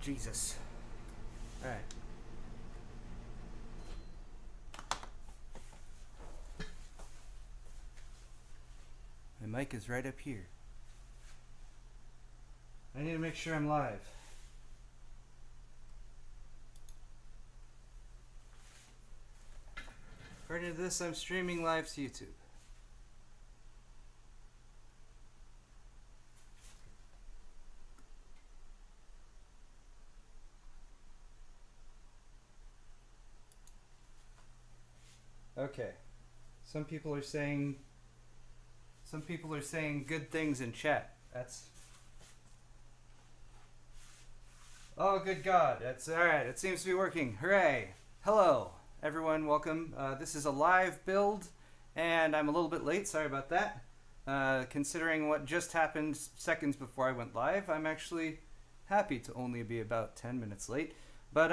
Jesus. Alright. My mic is right up here. I need to make sure I'm live. According to this, I'm streaming live to YouTube. Okay. Some people are saying good things in chat. That's Oh, good God. That's all right. It seems to be working. Hooray. Hello, everyone. Welcome. This is a live build, and I'm a little bit late. Sorry about that. Considering what just happened seconds before I went live, I'm actually happy to only be about 10 minutes late. But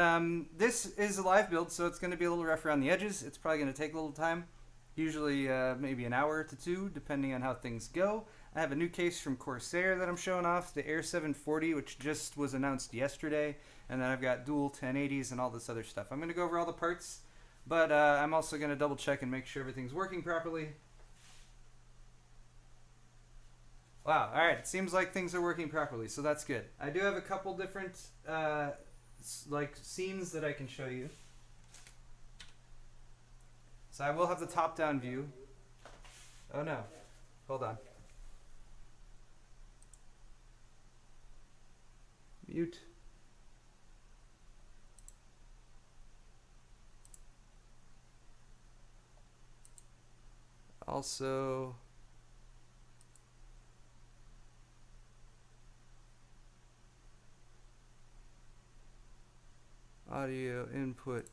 this is a live build, so it's going to be a little rough around the edges. It's probably going to take a little time, usually maybe an hour to two, depending on how things go. I have a new case from Corsair that I'm showing off, the Air 740, which just was announced yesterday. And then I've got dual 1080s and all this other stuff. I'm going to go over all the parts, but I'm also going to double check and make sure everything's working properly. Wow, alright, it seems like things are working properly, so that's good. I do have a couple different like scenes that I can show you. So I will have the top-down view. Oh no, hold on. Mute. Also, audio input.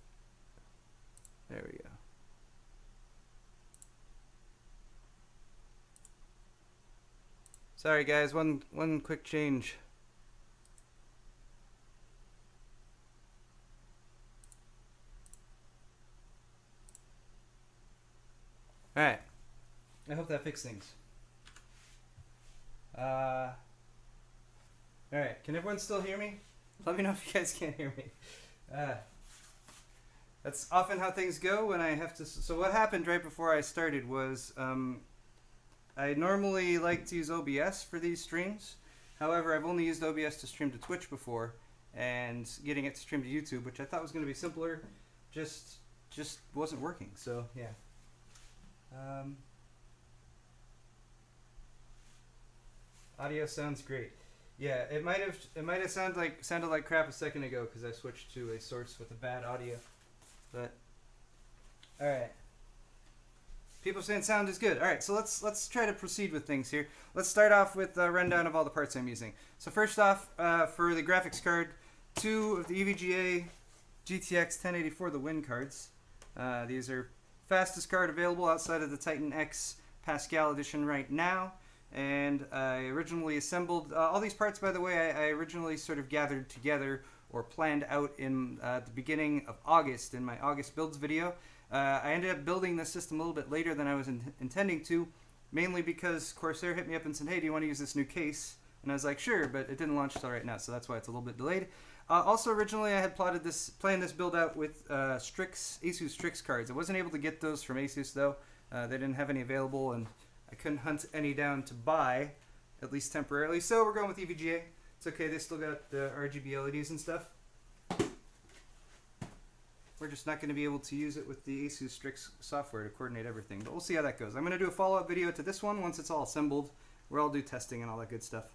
There we go. Sorry guys, one quick change. Alright. I hope that fixed things. Alright, can everyone still hear me? Let me know if you guys can't hear me. That's often how things go when I have to... So what happened right before I started was... I normally like to use OBS for these streams. However, I've only used OBS to stream to Twitch before, and getting it to stream to YouTube, which I thought was going to be simpler, just wasn't working. So yeah. Audio sounds great. Yeah, it might have sounded like crap a second ago because I switched to a source with a bad audio. But all right. People saying sound is good. All right, so let's try to proceed with things here. Let's start off with a rundown of all the parts I'm using. So first off, for the graphics card, 2 of the EVGA GTX 1084, the Win cards. These are fastest card available outside of the Titan X Pascal edition right now. And I originally assembled all these parts, by the way, I originally sort of gathered together or planned out in the beginning of August in my August builds video. I ended up building this system a little bit later than I was intending to, mainly because Corsair hit me up and said, hey, do you want to use this new case? And I was like, sure, but it didn't launch till right now, so that's why it's a little bit delayed. Also, originally I had planned this build out with Asus Strix cards. I wasn't able to get those from Asus, though. They didn't have any available, and I couldn't hunt any down to buy, at least temporarily. So we're going with EVGA. It's okay, they still got the RGB LEDs and stuff. We're just not going to be able to use it with the Asus Strix software to coordinate everything, but we'll see how that goes. I'm going to do a follow-up video to this one once it's all assembled, where I'll do testing and all that good stuff.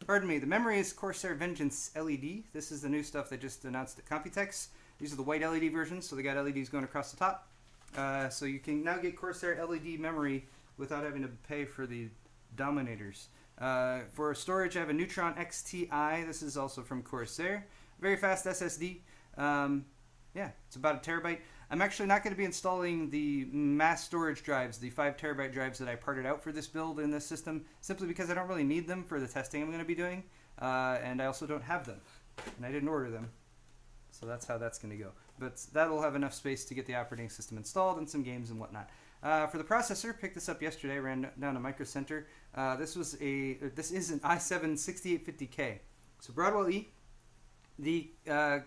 Pardon me, the memory is Corsair Vengeance LED. This is the new stuff they just announced at Computex. These are the white LED versions, so they got LEDs going across the top. So you can now get Corsair LED memory without having to pay for the Dominators. For storage, I have a Neutron XTI. This is also from Corsair. Very fast SSD. Yeah, it's about a terabyte. I'm actually not going to be installing the mass storage drives, the 5 terabyte drives that I parted out for this build in this system, simply because I don't really need them for the testing I'm going to be doing, and I also don't have them, and I didn't order them, so that's how that's going to go. But that'll have enough space to get the operating system installed and some games and whatnot. For the processor, picked this up yesterday, ran down to Micro Center. This is an i7 6850K. So Broadwell E, The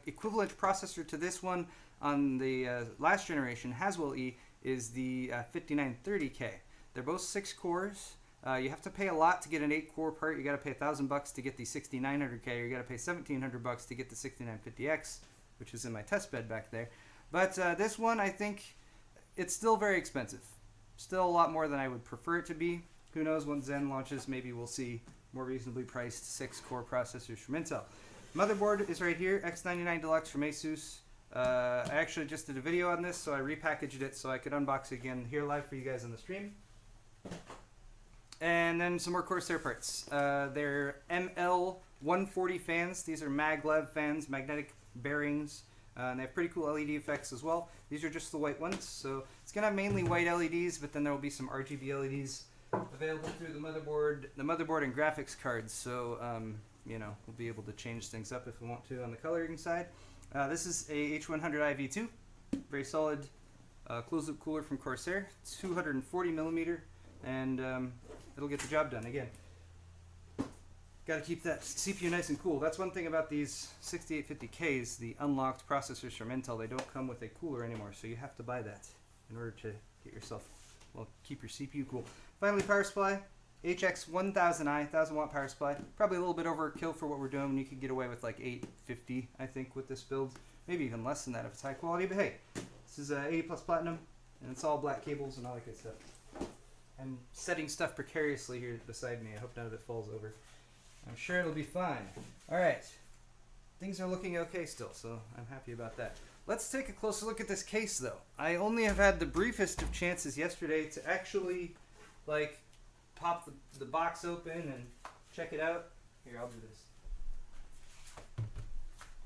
equivalent processor to this one on the last generation Haswell E is the 5930K. They're both 6 cores. You have to pay a lot to get an 8-core part. You got to pay $1,000 to get the 6900K, or you got to pay $1,700 to get the 6950X, which is in my test bed back there. But this one, I think, it's still very expensive. Still a lot more than I would prefer it to be. Who knows, when Zen launches, maybe we'll see more reasonably priced 6-core processors from Intel. Motherboard is right here, X99 Deluxe from Asus. I actually just did a video on this, so I repackaged it so I could unbox it again here live for you guys on the stream. And then some more Corsair parts. They're ML140 fans. These are maglev fans, magnetic bearings. And they have pretty cool LED effects as well. These are just the white ones, so it's going to have mainly white LEDs, but then there will be some RGB LEDs available through the motherboard and graphics cards. So, you know, we'll be able to change things up if we want to on the coloring side. This is a H100 IV2, very solid closed-loop cooler from Corsair, 240 millimeter, and it'll get the job done. Again, got to keep that CPU nice and cool. That's one thing about these 6850Ks, the unlocked processors from Intel. They don't come with a cooler anymore, so you have to buy that in order to get yourself, well, keep your CPU cool. Finally, power supply, HX1000i, 1000 watt power supply. Probably a little bit overkill for what we're doing. You could get away with like 850, I think, with this build. Maybe even less than that if it's high quality, but hey, this is 80 plus platinum, and it's all black cables and all that good stuff. I'm setting stuff precariously here beside me. I hope none of it falls over. I'm sure it'll be fine. All right. Things are looking okay still, so I'm happy about that. Let's take a closer look at this case, though. I only have had the briefest of chances yesterday to actually, like, pop the box open and check it out. Here, I'll do this.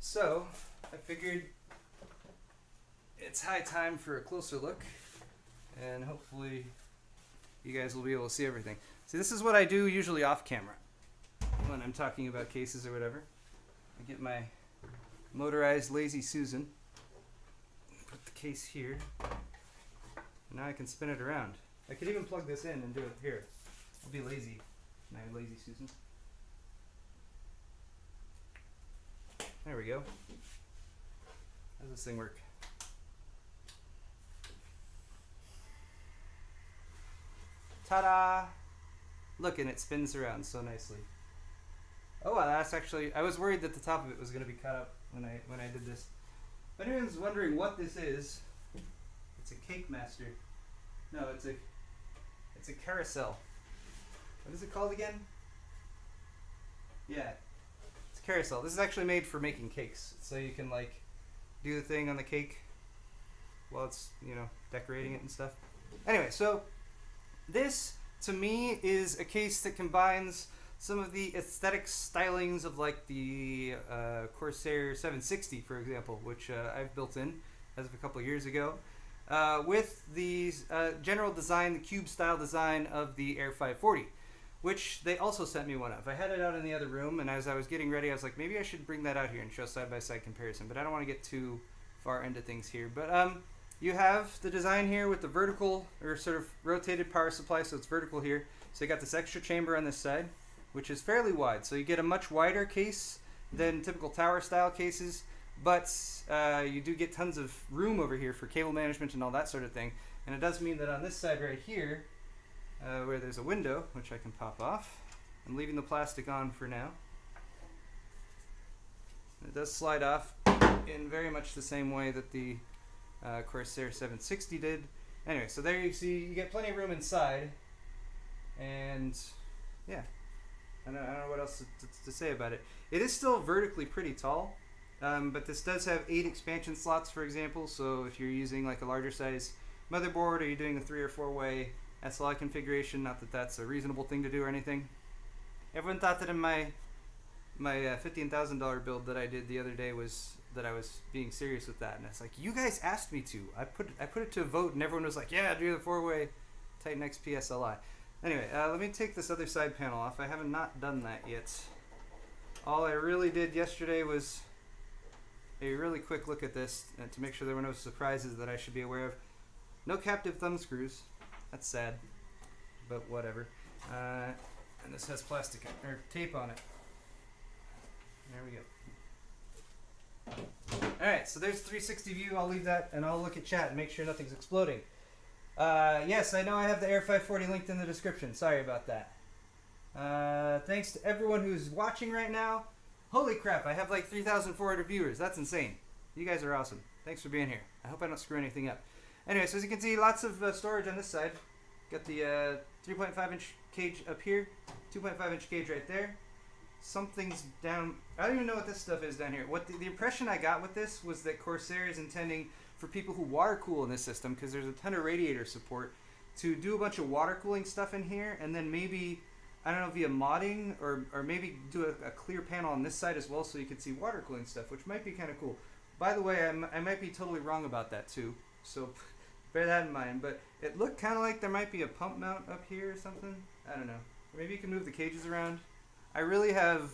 So, I figured it's high time for a closer look, and hopefully you guys will be able to see everything. See, this is what I do usually off camera when I'm talking about cases or whatever. I get my motorized Lazy Susan, put the case here, and now I can spin it around. I could even plug this in and do it here. I'll be lazy, my Lazy Susan. There we go. How does this thing work? Ta-da! Look, and it spins around so nicely. Oh, well, that's actually, I was worried that the top of it was going to be cut up when I did this. If anyone's wondering what this is, it's a Cake Master. No, it's a carousel. What is it called again? Yeah, it's a carousel. This is actually made for making cakes, so you can like do the thing on the cake while it's, you know, decorating it and stuff. Anyway, so this to me is a case that combines some of the aesthetic stylings of like the Corsair 760, for example, which I've built in as of a couple of years ago, with the general design, the cube style design of the Air 540, which they also sent me one of. I had it out in the other room, and as I was getting ready, I was like, maybe I should bring that out here and show side-by-side comparison, but I don't want to get too far into things here. But you have the design here with the vertical, or sort of rotated power supply, so it's vertical here. So you got this extra chamber on this side, which is fairly wide. So you get a much wider case than typical tower style cases, but you do get tons of room over here for cable management and all that sort of thing. And it does mean that on this side right here, where there's a window, which I can pop off, I'm leaving the plastic on for now. It does slide off in very much the same way that the Corsair 760 did. Anyway, so there you see, you get plenty of room inside, and yeah, I don't know what else to say about it. It is still vertically pretty tall, but this does have 8 expansion slots, for example, so if you're using like a larger size motherboard, or you're doing a 3 or 4 way SLI configuration, not that that's a reasonable thing to do or anything. Everyone thought that in my $15,000 build that I did the other day was that I was being serious with that, and it's like, you guys asked me to. I put it to a vote, and everyone was like, yeah, do the 4-way Titan XP SLI. Anyway, let me take this other side panel off. I haven't not done that yet. All I really did yesterday was a really quick look at this to make sure there were no surprises that I should be aware of. No captive thumb screws. That's sad, but whatever. And this has plastic or tape on it. There we go. Alright, so there's 360 view. I'll leave that and I'll look at chat and make sure nothing's exploding. Yes, I know I have the Air 540 linked in the description. Sorry about that. Thanks to everyone who's watching right now. Holy crap, I have like 3,400 viewers. That's insane. You guys are awesome. Thanks for being here. I hope I don't screw anything up. Anyway, so as you can see, lots of storage on this side. Got the 3.5 inch cage up here, 2.5 inch cage right there. Something's down. I don't even know what this stuff is down here. What the impression I got with this was that Corsair is intending for people who water cool in this system, because there's a ton of radiator support, to do a bunch of water cooling stuff in here, and then maybe, I don't know, via modding, or maybe do a clear panel on this side as well so you can see water cooling stuff, which might be kind of cool. By the way, I might be totally wrong about that too, so bear that in mind. But it looked kind of like there might be a pump mount up here or something. I don't know. Maybe you can move the cages around. I really have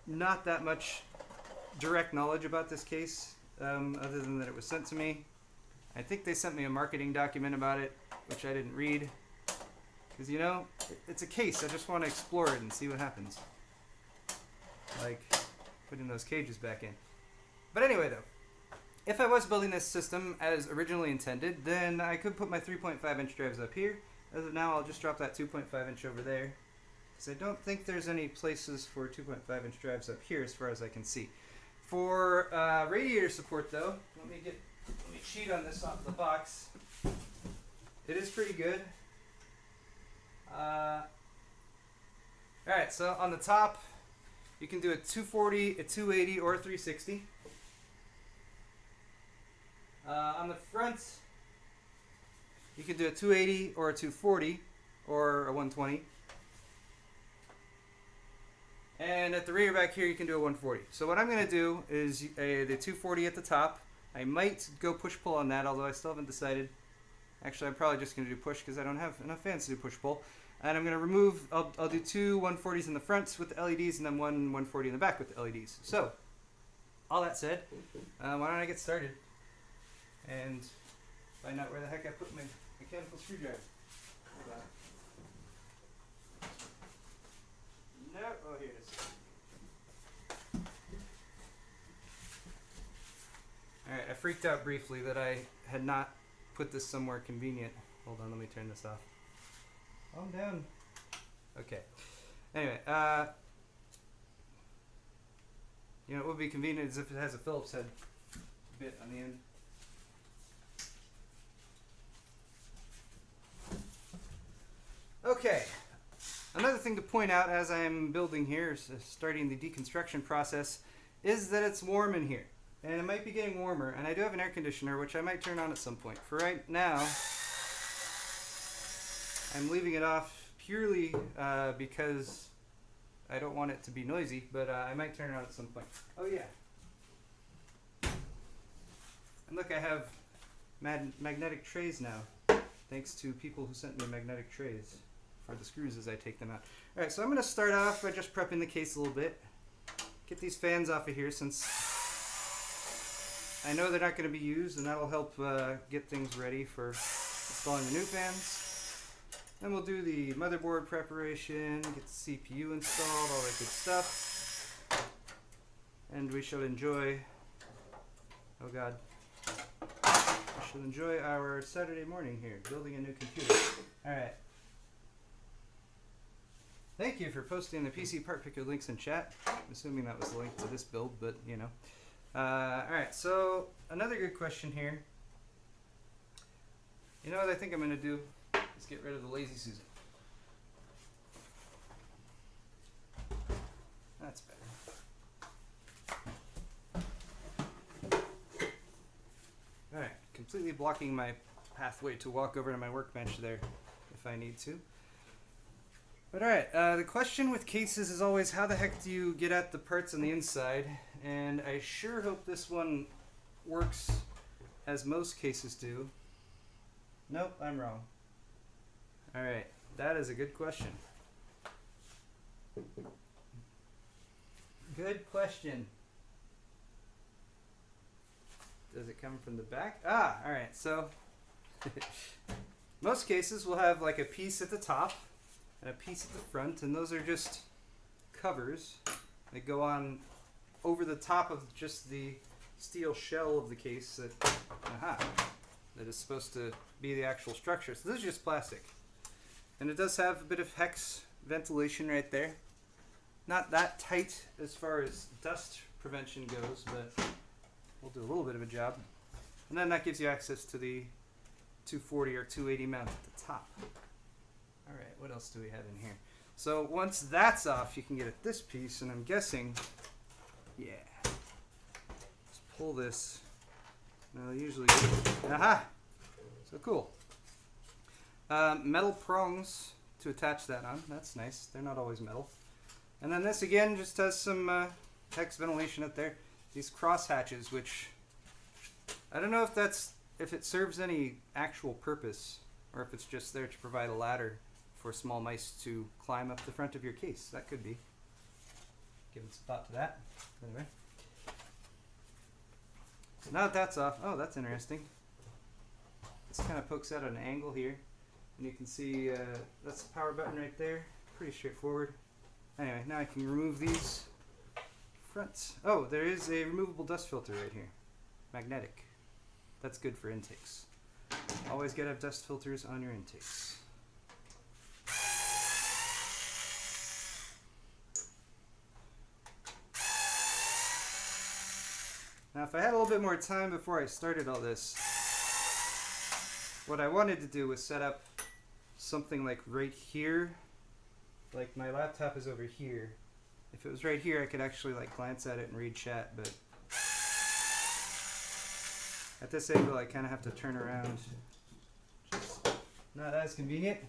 not that much direct knowledge about this case, other than that it was sent to me. I think they sent me a marketing document about it, which I didn't read. Because, you know, it's a case. I just want to explore it and see what happens. Like putting those cages back in. But anyway, though, if I was building this system as originally intended, then I could put my 3.5 inch drives up here. As of now, I'll just drop that 2.5 inch over there, because I don't think there's any places for 2.5 inch drives up here as far as I can see. For radiator support, though, let me cheat on this off the box. It is pretty good. Alright, so on the top, you can do a 240, a 280, or a 360. On the front, you can do a 280 or a 240 or a 120. And at the rear back here, you can do a 140. So what I'm going to do is the 240 at the top. I might go push-pull on that, although I still haven't decided. Actually, I'm probably just going to do push because I don't have enough fans to do push-pull. And I'm going to remove, I'll do two 140s in the front with the LEDs and then one 140 in the back with the LEDs. So, all that said, why don't I get started and find out where the heck I put my mechanical screwdriver. Hold on. No, oh here it is. Alright, I freaked out briefly that I had not put this somewhere convenient. Hold on, let me turn this off. Calm down. Okay. Anyway, you know, it would be convenient as if it has a Phillips head bit on the end. Okay. Another thing to point out as I'm building here, starting the deconstruction process, is that it's warm in here. And it might be getting warmer, and I do have an air conditioner, which I might turn on at some point. For right now, I'm leaving it off purely because I don't want it to be noisy, but I might turn it on at some point. Oh yeah. And look, I have magnetic trays now, thanks to people who sent me magnetic trays for the screws as I take them out. Alright, so I'm going to start off by just prepping the case a little bit. Get these fans off of here since I know they're not going to be used, and that'll help get things ready for installing the new fans. Then we'll do the motherboard preparation, get the CPU installed, all that good stuff. And we shall enjoy, oh god, we shall enjoy our Saturday morning here, building a new computer. Alright. Thank you for posting the PC part picker links in chat. I'm assuming that was the link to this build, but you know. Alright, so another good question here. You know what I think I'm going to do? Let's get rid of the Lazy Susan. That's better. Alright, completely blocking my pathway to walk over to my workbench there if I need to. But alright, the question with cases is always how the heck do you get at the parts on the inside? And I sure hope this one works as most cases do. Nope, I'm wrong. Alright, that is a good question. Good question. Does it come from the back? Ah, alright, so most cases will have like a piece at the top and a piece at the front, and those are just covers that go on over the top of just the steel shell of the case that is supposed to be the actual structure. So this is just plastic. And it does have a bit of hex ventilation right there. Not that tight as far as dust prevention goes, but we'll do a little bit of a job. And then that gives you access to the 240 or 280 mount at the top. Alright, what else do we have in here? So once that's off, you can get at this piece, and I'm guessing, yeah. Let's pull this. Now usually, aha! So cool. Metal prongs to attach that on. That's nice. They're not always metal. And then this again just has some hex ventilation up there. These cross hatches, which I don't know if it serves any actual purpose, or if it's just there to provide a ladder for small mice to climb up the front of your case. That could be. Giving some thought to that. Anyway. So now that that's off, oh, that's interesting. This kind of pokes out at an angle here. And you can see that's the power button right there. Pretty straightforward. Anyway, now I can remove these fronts. Oh, there is a removable dust filter right here. Magnetic. That's good for intakes. Always gotta have dust filters on your intakes. Now if I had a little bit more time before I started all this, what I wanted to do was set up something like right here. Like my laptop is over here. If it was right here, I could actually like glance at it and read chat, but at this angle I kind of have to turn around. Just not as convenient.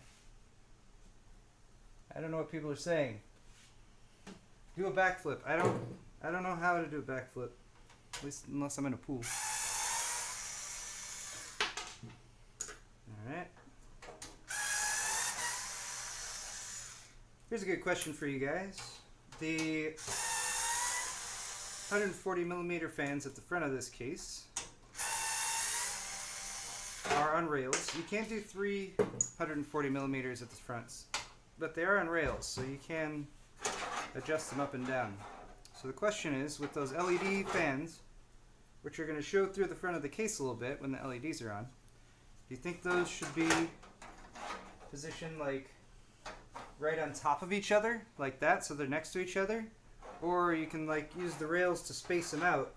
I don't know what people are saying. Do a backflip. I don't know how to do a backflip. At least unless I'm in a pool. Alright. Here's a good question for you guys. The 140mm fans at the front of this case are on rails. You can't do 340mm at the fronts, but they are on rails, so you can adjust them up and down. So the question is, with those LED fans, which are going to show through the front of the case a little bit when the LEDs are on, do you think those should be positioned like right on top of each other, like that, so they're next to each other? Or you can like use the rails to space them out,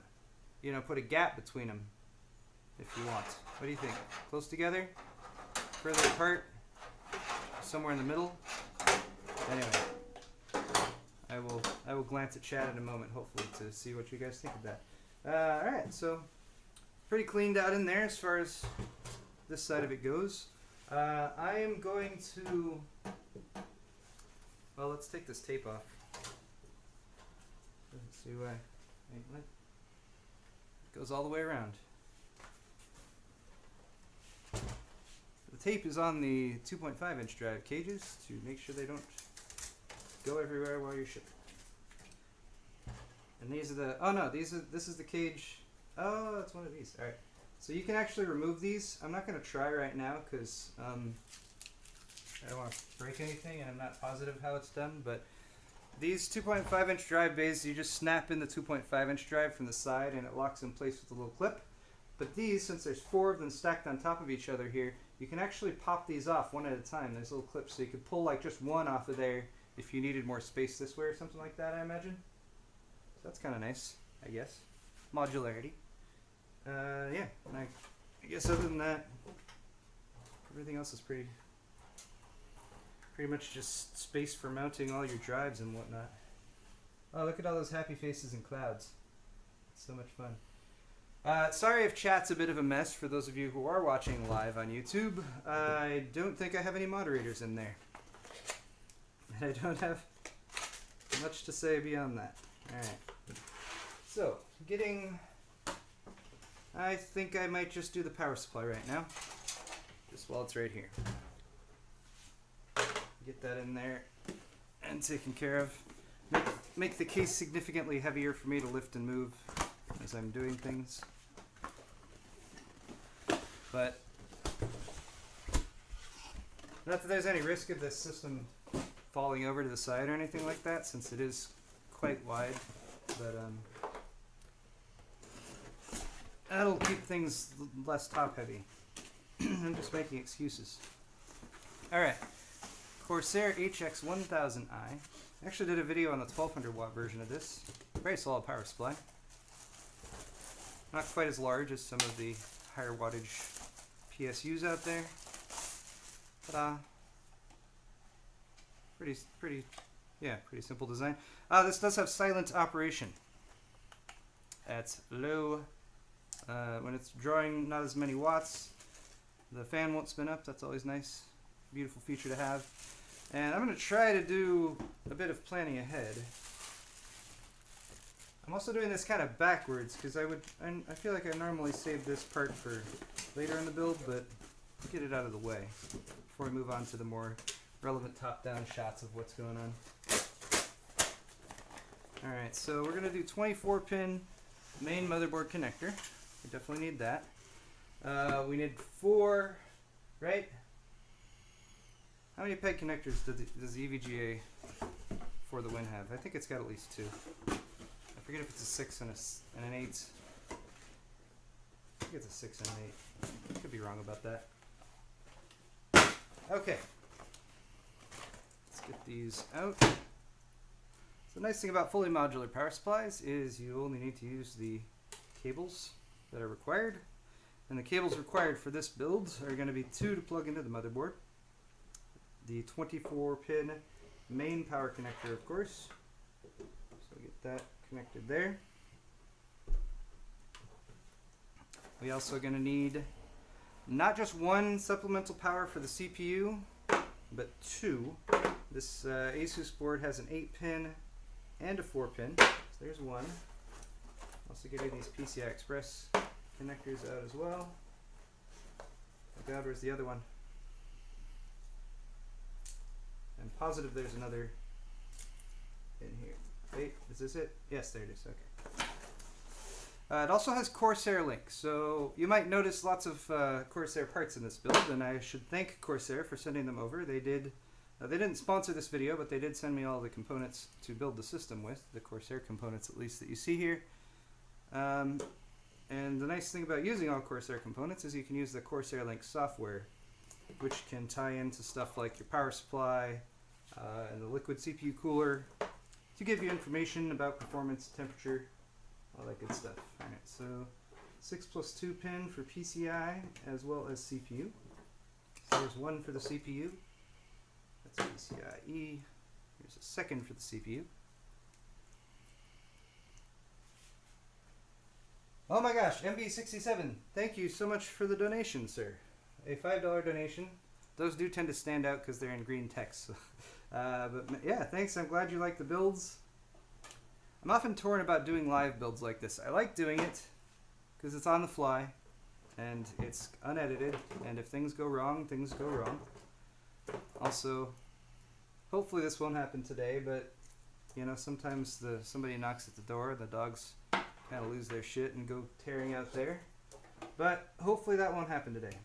you know, put a gap between them if you want. What do you think? Close together? Further apart? Somewhere in the middle? Anyway, I will glance at chat in a moment, hopefully, to see what you guys think of that. Alright, so pretty cleaned out in there as far as this side of it goes. I am going to, well, let's take this tape off. Let's see why. Wait, what? It goes all the way around. The tape is on the 2.5 inch drive cages to make sure they don't go everywhere while you're shipping. And these are the, oh no, this is the cage. Oh, it's one of these. Alright. So you can actually remove these. I'm not going to try right now because I don't want to break anything and I'm not positive how it's done, but these 2.5 inch drive bays, you just snap in the 2.5 inch drive from the side and it locks in place with a little clip. But these, since there's 4 of them stacked on top of each other here, you can actually pop these off one at a time. There's little clips, so you could pull like just one off of there if you needed more space this way or something like that, I imagine. So that's kind of nice, I guess. Modularity. Yeah, and I guess other than that, everything else is pretty much just space for mounting all your drives and whatnot. Oh, look at all those happy faces and clouds. It's so much fun. Sorry if chat's a bit of a mess for those of you who are watching live on YouTube. I don't think I have any moderators in there. And I don't have much to say beyond that. Alright. So, I think I might just do the power supply right now. Just while it's right here. Get that in there and taken care of. Make the case significantly heavier for me to lift and move as I'm doing things. But not that there's any risk of this system falling over to the side or anything like that, since it is quite wide. But That'll keep things less top heavy. I'm just making excuses. Alright. Corsair HX1000i. I actually did a video on the 1200 watt version of this. Very solid power supply. Not quite as large as some of the higher wattage PSUs out there. Ta-da. Pretty simple design. This does have silent operation. At low, when it's drawing not as many watts, the fan won't spin up. That's always nice. Beautiful feature to have. And I'm going to try to do a bit of planning ahead. I'm also doing this kind of backwards because I feel like I normally save this part for later in the build, but get it out of the way before we move on to the more relevant top-down shots of what's going on. Alright, so we're going to do 24-pin main motherboard connector. We definitely need that. We need 4, right? How many peg connectors does the EVGA for the Win have? I think it's got at least 2. I forget if it's a 6 and an 8. I think it's a 6 and an 8. I could be wrong about that. Okay. Let's get these out. So the nice thing about fully modular power supplies is you only need to use the cables that are required. And the cables required for this build are going to be 2 to plug into the motherboard. The 24-pin main power connector, of course. So get that connected there. We also going to need not just 1 supplemental power for the CPU, but 2. This Asus board has an 8-pin and a 4-pin. So there's 1. Also getting these PCI Express connectors out as well. Oh God, where's the other one? I'm positive there's another in here. Wait, is this it? Yes, there it is. Okay. It also has Corsair Link, so you might notice lots of Corsair parts in this build, and I should thank Corsair for sending them over. They didn't sponsor this video, but they did send me all the components to build the system with, the Corsair components at least that you see here. And the nice thing about using all Corsair components is you can use the Corsair Link software, which can tie into stuff like your power supply and the liquid CPU cooler to give you information about performance, temperature, all that good stuff. Alright, so 6+2 pin for PCI as well as CPU. So there's 1 for the CPU. That's PCIe. Here's a second for the CPU. Oh my gosh, MB67, thank you so much for the donation, sir. A $5 donation. Those do tend to stand out because they're in green text. But yeah, thanks. I'm glad you like the builds. I'm often torn about doing live builds like this. I like doing it because it's on the fly and it's unedited, and if things go wrong, things go wrong. Also, hopefully this won't happen today, but you know, sometimes somebody knocks at the door, the dogs kind of lose their shit and go tearing out there. But hopefully that won't happen today.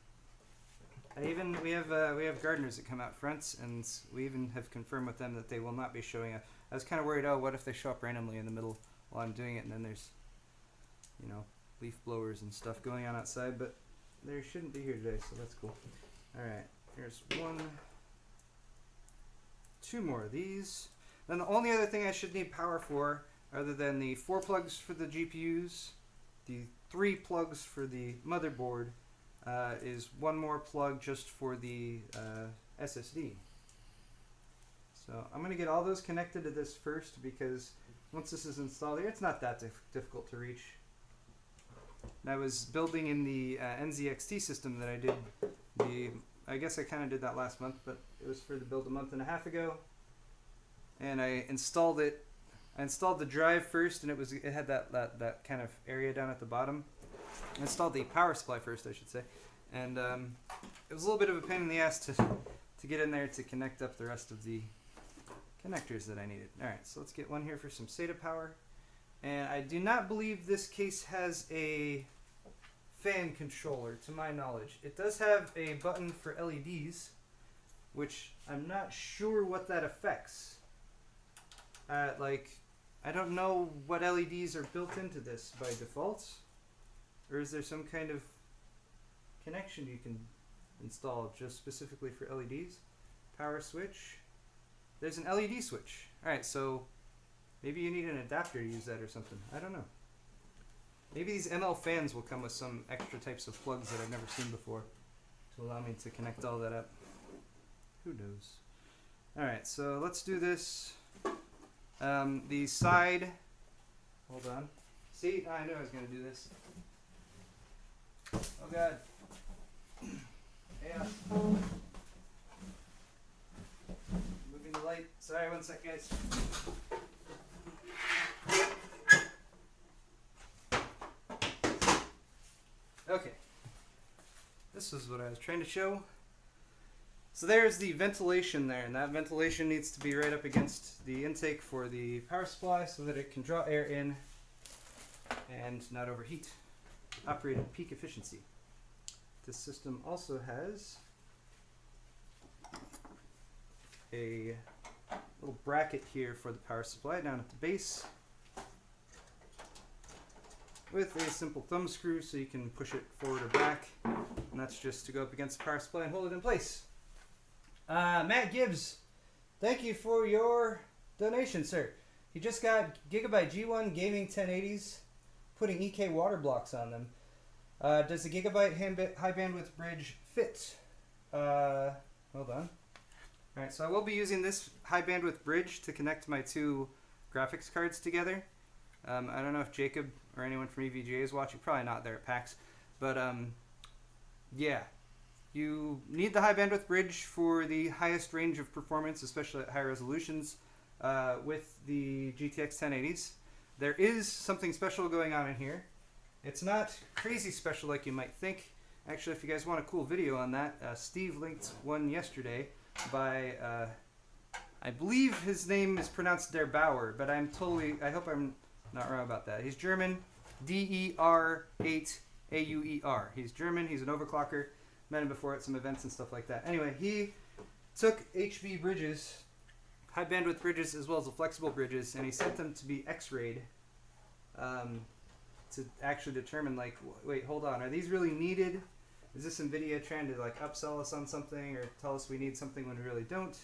We have gardeners that come out front, and we even have confirmed with them that they will not be showing up. I was kind of worried, oh, what if they show up randomly in the middle while I'm doing it, and then there's, you know, leaf blowers and stuff going on outside, but they shouldn't be here today, so that's cool. Alright, here's 1, 2 more of these. Then the only other thing I should need power for, other than the 4 plugs for the GPUs, the 3 plugs for the motherboard, is 1 more plug just for the SSD. So I'm going to get all those connected to this first, because once this is installed here, it's not that difficult to reach. And I was building in the NZXT system that I did, I guess I kind of did that last month, but it was for the build a month and a half ago. And I installed it. I installed the drive first, and it had that kind of area down at the bottom. I installed the power supply first, I should say, and it was a little bit of a pain in the ass to get in there to connect up the rest of the connectors that I needed. Alright, so let's get one here for some SATA power. And I do not believe this case has a fan controller, to my knowledge. It does have a button for LEDs, which I'm not sure what that affects. I don't know what LEDs are built into this by default. Or is there some kind of connection you can install just specifically for LEDs? Power switch. There's an LED switch. Alright, so maybe you need an adapter to use that or something. I don't know. Maybe these ML fans will come with some extra types of plugs that I've never seen before to allow me to connect all that up. Who knows? Alright, so let's do this. The side. Hold on. See, I knew I was going to do this. Oh god. Yeah. Moving the light. Sorry, one sec, guys. Okay. This is what I was trying to show. So there's the ventilation there, and that ventilation needs to be right up against the intake for the power supply so that it can draw air in and not overheat. Operate at peak efficiency. This system also has a little bracket here for the power supply down at the base with a simple thumb screw so you can push it forward or back, and that's just to go up against the power supply and hold it in place. Matt Gibbs, thank you for your donation, sir. He just got Gigabyte G1 Gaming 1080s, putting EK water blocks on them. Does the Gigabyte high bandwidth bridge fit? Hold on. Alright, so I will be using this high bandwidth bridge to connect my two graphics cards together. I don't know if Jacob or anyone from EVGA is watching. Probably not there at PAX. But yeah. You need the high bandwidth bridge for the highest range of performance, especially at high resolutions, with the GTX 1080s. There is something special going on in here. It's not crazy special like you might think. Actually, if you guys want a cool video on that, Steve linked one yesterday by, I believe his name is pronounced Der Bauer, but I hope I'm not wrong about that. He's German, DER8AUER. He's German, he's an overclocker. Met him before at some events and stuff like that. Anyway, he took HB bridges, high bandwidth bridges, as well as the flexible bridges, and he sent them to be X-rayed to actually determine, like, wait, hold on, are these really needed? Is this NVIDIA trying to, like, upsell us on something or tell us we need something when we really don't?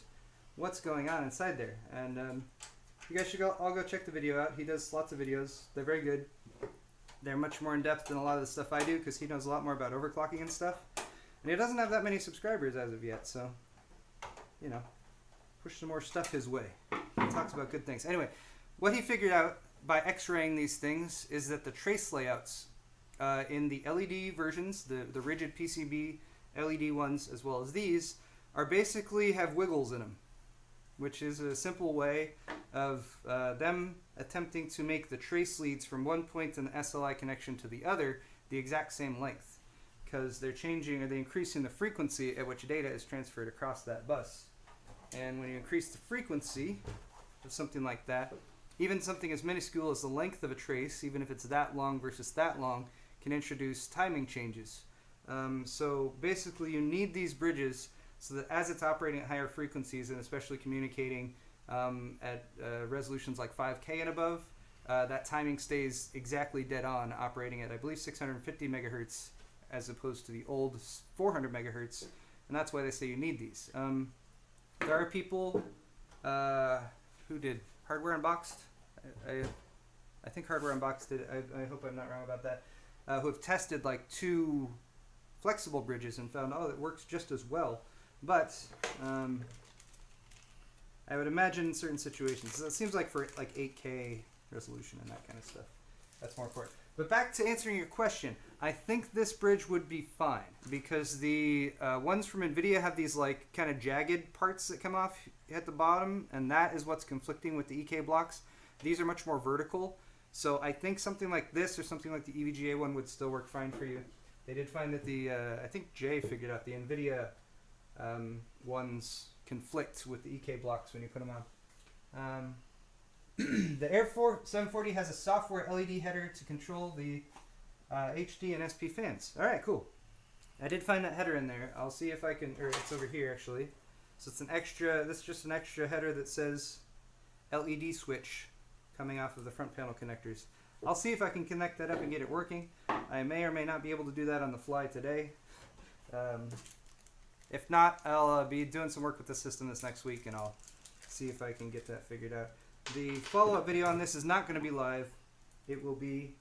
What's going on inside there? And you guys should all go check the video out. He does lots of videos. They're very good. They're much more in-depth than a lot of the stuff I do because he knows a lot more about overclocking and stuff. And he doesn't have that many subscribers as of yet, so, you know, push some more stuff his way. He talks about good things. Anyway, what he figured out by X-raying these things is that the trace layouts in the LED versions, the rigid PCB LED ones, as well as these, are basically have wiggles in them, which is a simple way of them attempting to make the trace leads from one point in the SLI connection to the other the exact same length. Because they're increasing the frequency at which data is transferred across that bus. And when you increase the frequency of something like that, even something as minuscule as the length of a trace, even if it's that long versus that long, can introduce timing changes. So basically you need these bridges so that as it's operating at higher frequencies and especially communicating at resolutions like 5K and above, that timing stays exactly dead on, operating at, I believe, 650 megahertz as opposed to the old 400 megahertz, and that's why they say you need these. There are people who did Hardware Unboxed. I think Hardware Unboxed did. I hope I'm not wrong about that. Who have tested like two flexible bridges and found, oh, it works just as well. But I would imagine in certain situations, it seems like for like 8K resolution and that kind of stuff, that's more important. But back to answering your question, I think this bridge would be fine because the ones from NVIDIA have these like kind of jagged parts that come off at the bottom, and that is what's conflicting with the EK blocks. These are much more vertical, so I think something like this or something like the EVGA one would still work fine for you. They did find that the, I think Jay figured out the NVIDIA ones conflict with the EK blocks when you put them on. The Air 740 has a software LED header to control the HD and SP fans. Alright, cool. I did find that header in there. I'll see if I can, or it's over here actually. So it's an extra, this is just an extra header that says LED switch coming off of the front panel connectors. I'll see if I can connect that up and get it working. I may or may not be able to do that on the fly today. If not, I'll be doing some work with the system this next week, and I'll see if I can get that figured out. The follow-up video on this is not going to be live. It will be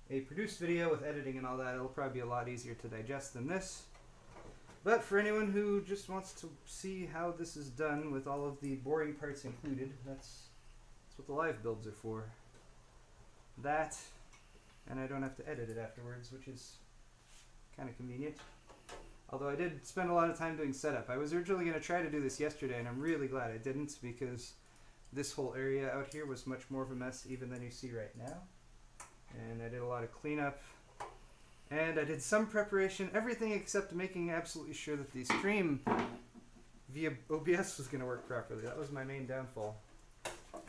a produced video with editing and all that. It'll probably be a lot easier to digest than this. But for anyone who just wants to see how this is done with all of the boring parts included, that's what the live builds are for. That, and I don't have to edit it afterwards, which is kind of convenient. Although I did spend a lot of time doing setup. I was originally going to try to do this yesterday, and I'm really glad I didn't, because this whole area out here was much more of a mess even than you see right now. And I did a lot of cleanup. And I did some preparation, everything except making absolutely sure that the stream via OBS was going to work properly. That was my main downfall.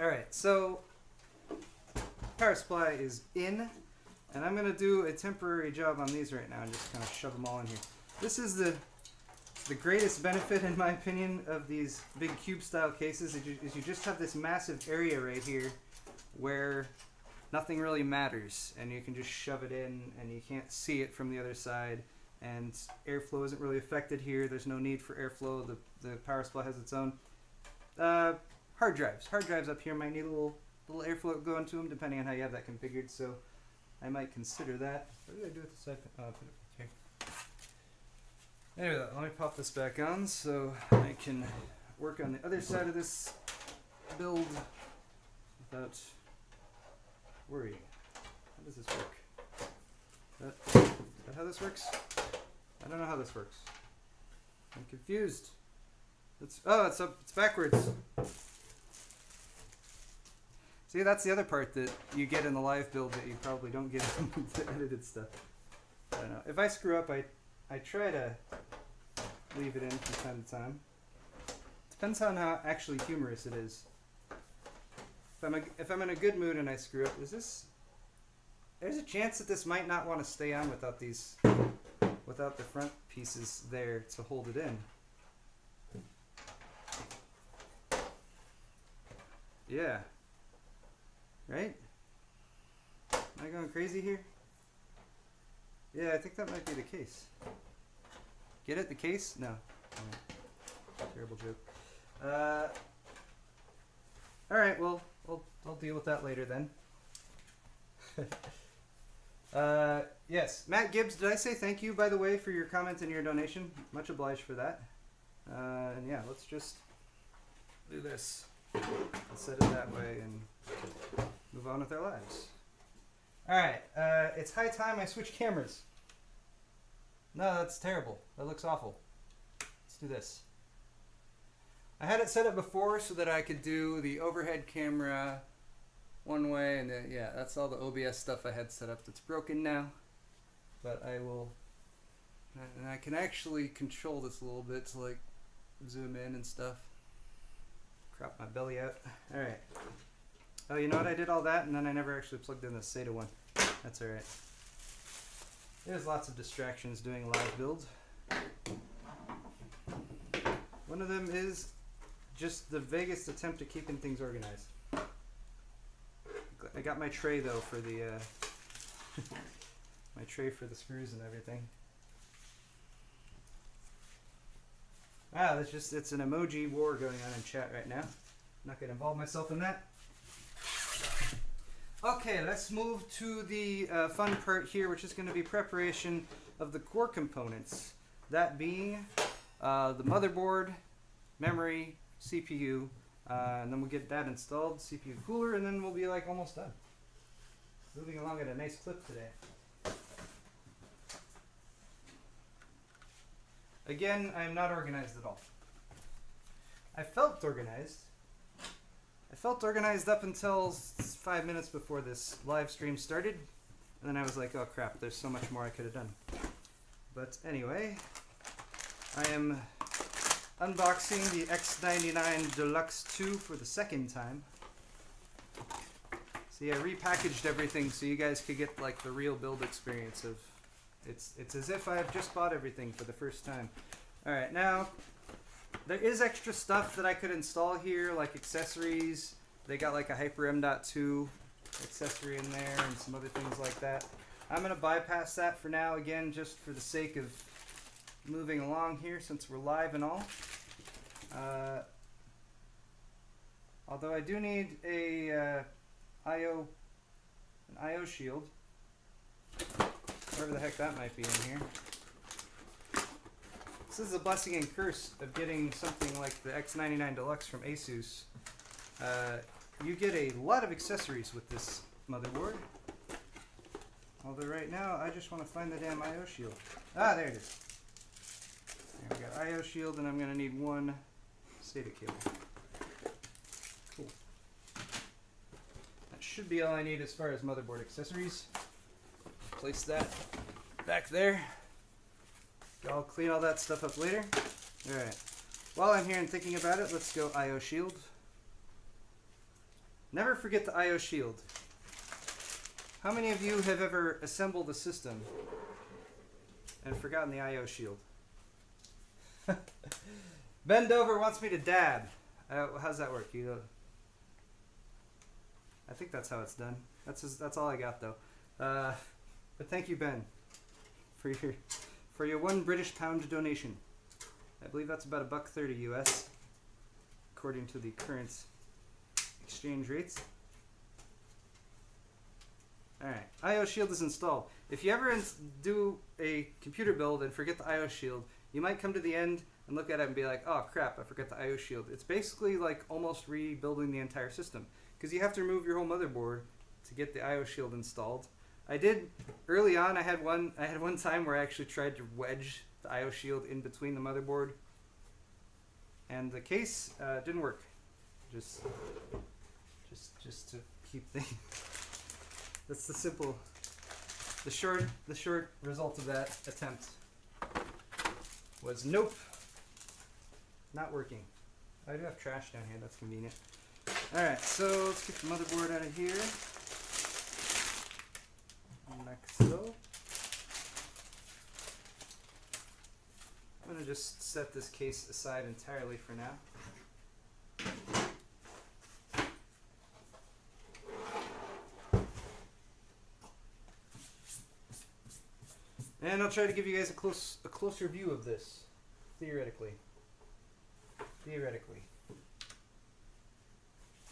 Alright, so power supply is in, and I'm going to do a temporary job on these right now and just kind of shove them all in here. This is the greatest benefit, in my opinion, of these big cube-style cases is you just have this massive area right here where nothing really matters, and you can just shove it in, and you can't see it from the other side, and airflow isn't really affected here. There's no need for airflow. The power supply has its own. Hard drives. Hard drives up here might need a little airflow going to them, depending on how you have that configured, so I might consider that. What did I do with the side? Put it here. Anyway, let me pop this back on so I can work on the other side of this build without worrying. How does this work? Is that how this works? I don't know how this works. I'm confused. It's backwards. See, that's the other part that you get in the live build that you probably don't get in the edited stuff. I don't know. If I screw up, I try to leave it in from time to time. Depends on how actually humorous it is. If I'm in a good mood and I screw up, there's a chance that this might not want to stay on without the front pieces there to hold it in. Yeah. Right? Am I going crazy here? Yeah, I think that might be the case. Get it? The case? No. Terrible joke. Alright, well, I'll deal with that later then. Yes, Matt Gibbs, did I say thank you, by the way, for your comment and your donation? Much obliged for that. And yeah, let's just do this. Let's set it that way and move on with our lives. Alright, it's high time I switch cameras. No, that's terrible. That looks awful. Let's do this. I had it set up before so that I could do the overhead camera one way, and then, yeah, that's all the OBS stuff I had set up that's broken now. But I will, and I can actually control this a little bit to like zoom in and stuff. Crop my belly out. Alright. Oh, you know what? I did all that and then I never actually plugged in the SATA one. That's alright. There's lots of distractions doing a live build. One of them is just the vaguest attempt at keeping things organized. I got my tray though for the my tray for the screws and everything. It's an emoji war going on in chat right now. I'm not gonna involve myself in that. Okay, let's move to the fun part here, which is going to be preparation of the core components. That being the motherboard, memory, CPU, and then we'll get that installed, CPU cooler, and then we'll be like almost done. Moving along at a nice clip today. Again, I am not organized at all. I felt organized. I felt organized up until 5 minutes before this live stream started, and then I was like, oh crap, there's so much more I could have done. But anyway, I am unboxing the X99 Deluxe 2 for the second time. See, I repackaged everything so you guys could get like the real build experience of it's as if I've just bought everything for the first time. Alright, now there is extra stuff that I could install here, like accessories. They got like a Hyper M.2 accessory in there and some other things like that. I'm going to bypass that for now, again, just for the sake of moving along here since we're live and all. Although I do need a an IO shield, whatever the heck that might be in here. This is a blessing and curse of getting something like the X99 Deluxe from ASUS. You get a lot of accessories with this motherboard. Although right now I just want to find the damn IO shield. Ah, there it is. There we got IO shield, and I'm going to need one SATA cable. Cool. That should be all I need as far as motherboard accessories. Place that back there. I'll clean all that stuff up later. Alright. While I'm here and thinking about it, let's go IO shield. Never forget the IO shield. How many of you have ever assembled a system and forgotten the IO shield? Ben Dover wants me to dab. How's that work? I think that's how it's done. That's all I got though. But thank you, Ben, for your £1 donation. I believe that's about $1.30 US, according to the current exchange rates. Alright, IO shield is installed. If you ever do a computer build and forget the IO shield, you might come to the end and look at it and be like, oh crap, I forgot the IO shield. It's basically like almost rebuilding the entire system, because you have to remove your whole motherboard to get the IO shield installed. I did early on. I had one time where I actually tried to wedge the IO shield in between the motherboard, and the case didn't work. Just to keep things. That's the short result of that attempt was nope, not working. I do have trash down here. That's convenient. All right, so let's get the motherboard out of here. Like so. I'm going to just set this case aside entirely for now. And I'll try to give you guys a closer view of this, theoretically.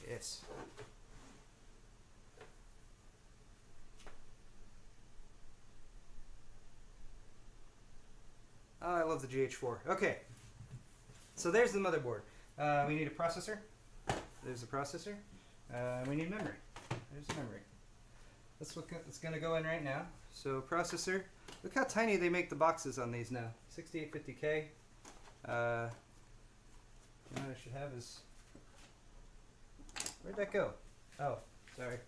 Yes. Oh, I love the GH4. Okay, so there's the motherboard. We need a processor. There's the processor. We need memory. There's the memory. That's what's going to go in right now. So processor. Look how tiny they make the boxes on these now. 6850K. You know what I should have is... Where'd that go? Oh, sorry.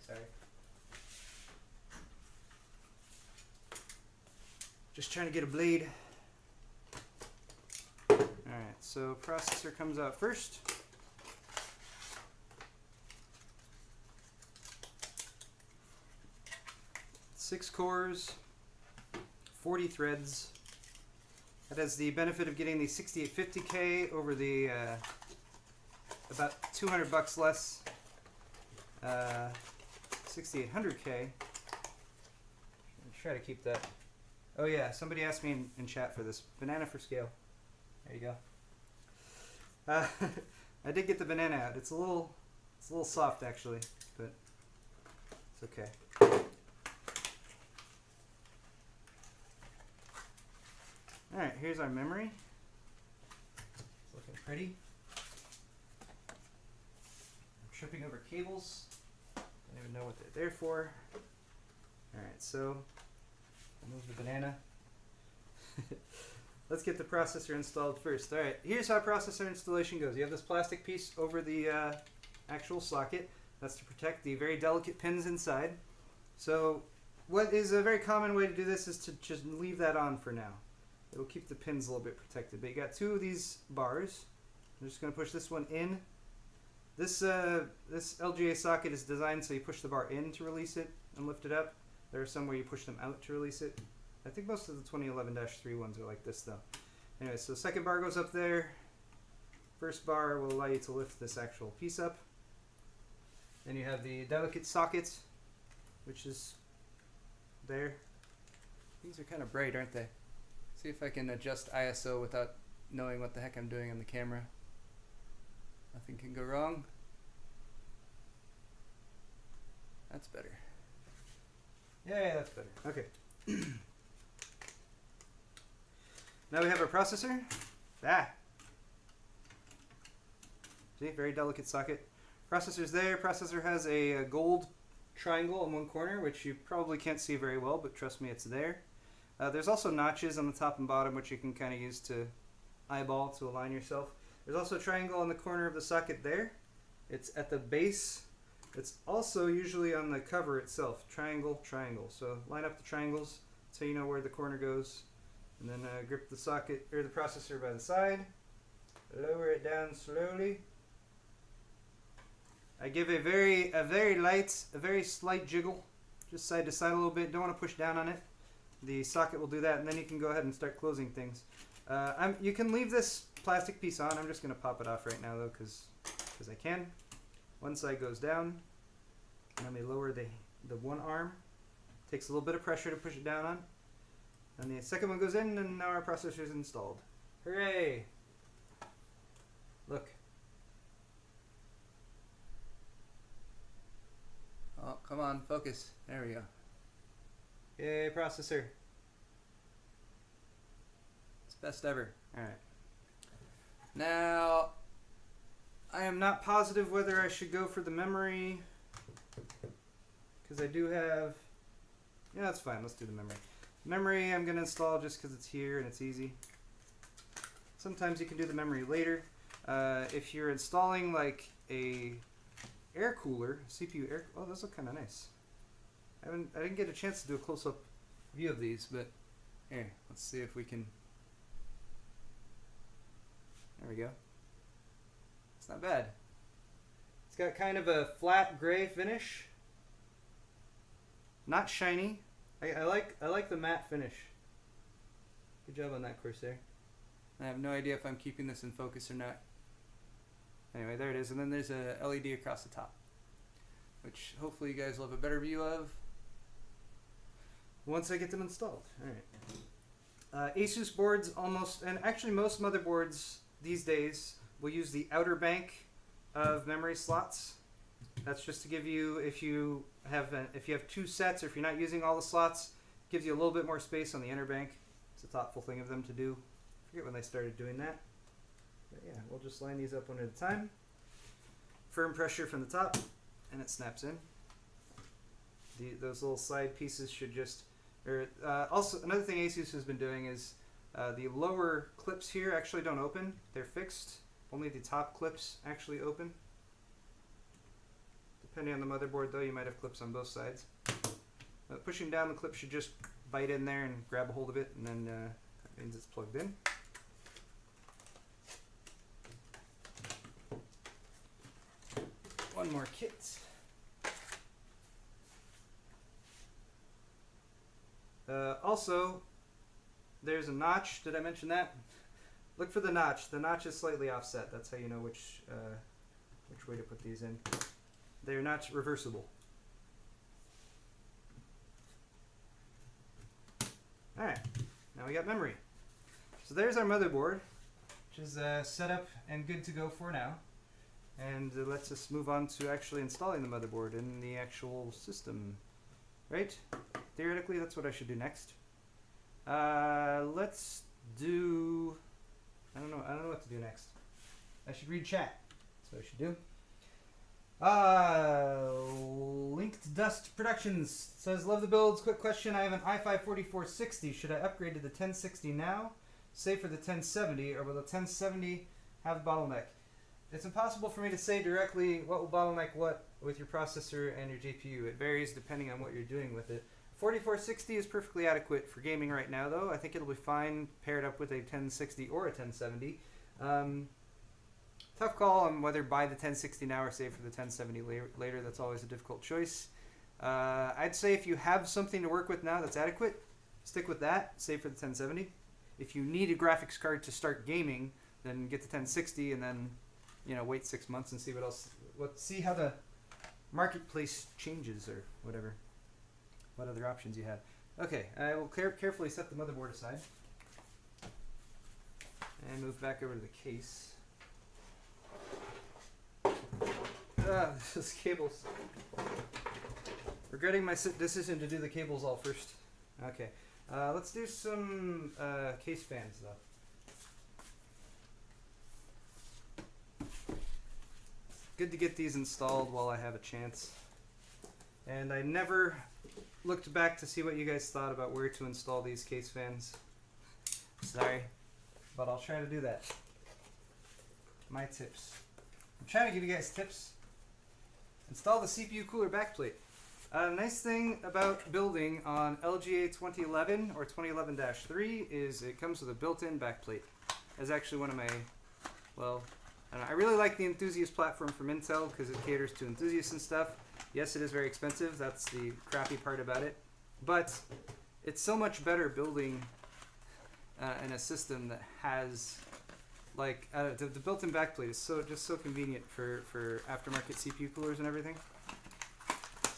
Just trying to get a blade. Alright, so processor comes out first. Six cores, 40 threads. That has the benefit of getting the 6850K over the about $200 less 6800K. Try to keep that. Oh yeah, somebody asked me in chat for this. Banana for scale. There you go. I did get the banana out. It's a little soft actually, but it's okay. All right, here's our memory. It's looking pretty. I'm tripping over cables. Don't even know what they're there for. All right, so I'll move the banana. Let's get the processor installed first. All right, here's how processor installation goes. You have this plastic piece over the actual socket. That's to protect the very delicate pins inside. So what is a very common way to do this is to just leave that on for now. It'll keep the pins a little bit protected. But you got two of these bars. I'm just going to push this one in. This LGA socket is designed so you push the bar in to release it and lift it up. There are some where you push them out to release it. I think most of the 2011-3 ones are like this though. Anyway, so second bar goes up there. First bar will allow you to lift this actual piece up. Then you have the delicate socket which is there. These are kind of bright, aren't they? See if I can adjust ISO without knowing what the heck I'm doing on the camera. Nothing can go wrong. That's better. Yeah, that's better. Okay. Now we have our processor. See, very delicate socket. Processor's there. Processor has a gold triangle in one corner, which you probably can't see very well, but trust me, it's there. There's also notches on the top and bottom, which you can kind of use to eyeball to align yourself. There's also a triangle on the corner of the socket there. It's at the base. It's also usually on the cover itself. Triangle, triangle. So line up the triangles so you know where the corner goes. And then grip the socket or the processor by the side. Lower it down slowly. I give a very slight jiggle, just side to side a little bit. Don't want to push down on it. The socket will do that, and then you can go ahead and start closing things. You can leave this plastic piece on. I'm just going to pop it off right now though, because I can. One side goes down. Let me lower the one arm. Takes a little bit of pressure to push it down on. And the second one goes in, and now our processor is installed. Hooray! Look. Oh, come on, focus. There we go. Yay, processor. It's best ever. Alright. Now, I am not positive whether I should go for the memory, because I do have... Yeah, that's fine. Let's do the memory. Memory I'm going to install just because it's here and it's easy. Sometimes you can do the memory later. If you're installing like a air cooler, CPU air... Oh, those look kind of nice. I didn't get a chance to do a close-up view of these, but here, let's see if we can... There we go. It's not bad. It's got kind of a flat gray finish. Not shiny. I like the matte finish. Good job on that, Corsair. I have no idea if I'm keeping this in focus or not. Anyway, there it is. And then there's a LED across the top, which hopefully you guys will have a better view of once I get them installed. Alright. Asus boards almost, and actually most motherboards these days will use the outer bank of memory slots. That's just to give you, if you have two sets, or if you're not using all the slots, it gives you a little bit more space on the inner bank. It's a thoughtful thing of them to do. I forget when they started doing that. But yeah, we'll just line these up one at a time. Firm pressure from the top, and it snaps in. Those little side pieces should just... also, another thing Asus has been doing is the lower clips here actually don't open. They're fixed. Only the top clips actually open. Depending on the motherboard, though, you might have clips on both sides. Pushing down the clip should just bite in there and grab a hold of it, and then that means it's plugged in. One more kit. Also, there's a notch. Did I mention that? Look for the notch. The notch is slightly offset. That's how you know which way to put these in. They're not reversible. Alright, now we got memory. So there's our motherboard, which is set up and good to go for now. And let's just move on to actually installing the motherboard in the actual system. Right? Theoretically, that's what I should do next. Let's do... I don't know what to do next. I should read chat. That's what I should do. Linked Dust Productions says, love the builds. Quick question. I have an i5 4460. Should I upgrade to the 1060 now? Say for the 1070, or will the 1070 have bottleneck? It's impossible for me to say directly what will bottleneck what with your processor and your GPU. It varies depending on what you're doing with it. 4460 is perfectly adequate for gaming right now, though. I think it'll be fine paired up with a 1060 or a 1070. Tough call on whether buy the 1060 now or save for the 1070 later. That's always a difficult choice. I'd say if you have something to work with now that's adequate, stick with that, save for the 1070. If you need a graphics card to start gaming, then get the 1060 and then, you know, wait 6 months and see what else, see how the marketplace changes or whatever. what other options you had. Okay, I will carefully set the motherboard aside and move back over to the case. This cables. Regretting my decision to do the cables all first. Okay, let's do some case fans though. Good to get these installed while I have a chance. And I never looked back to see what you guys thought about where to install these case fans. Sorry, but I'll try to do that. My tips. I'm trying to give you guys tips. Install the CPU cooler backplate. Nice thing about building on LGA 2011 or 2011-3 is it comes with a built-in backplate. That's actually one of my, well, I don't know, I really like the Enthusiast platform from Intel because it caters to enthusiasts and stuff. Yes, it is very expensive. That's the crappy part about it. But it's so much better building in a system that has, like, the built-in backplate is just so convenient for aftermarket CPU coolers and everything.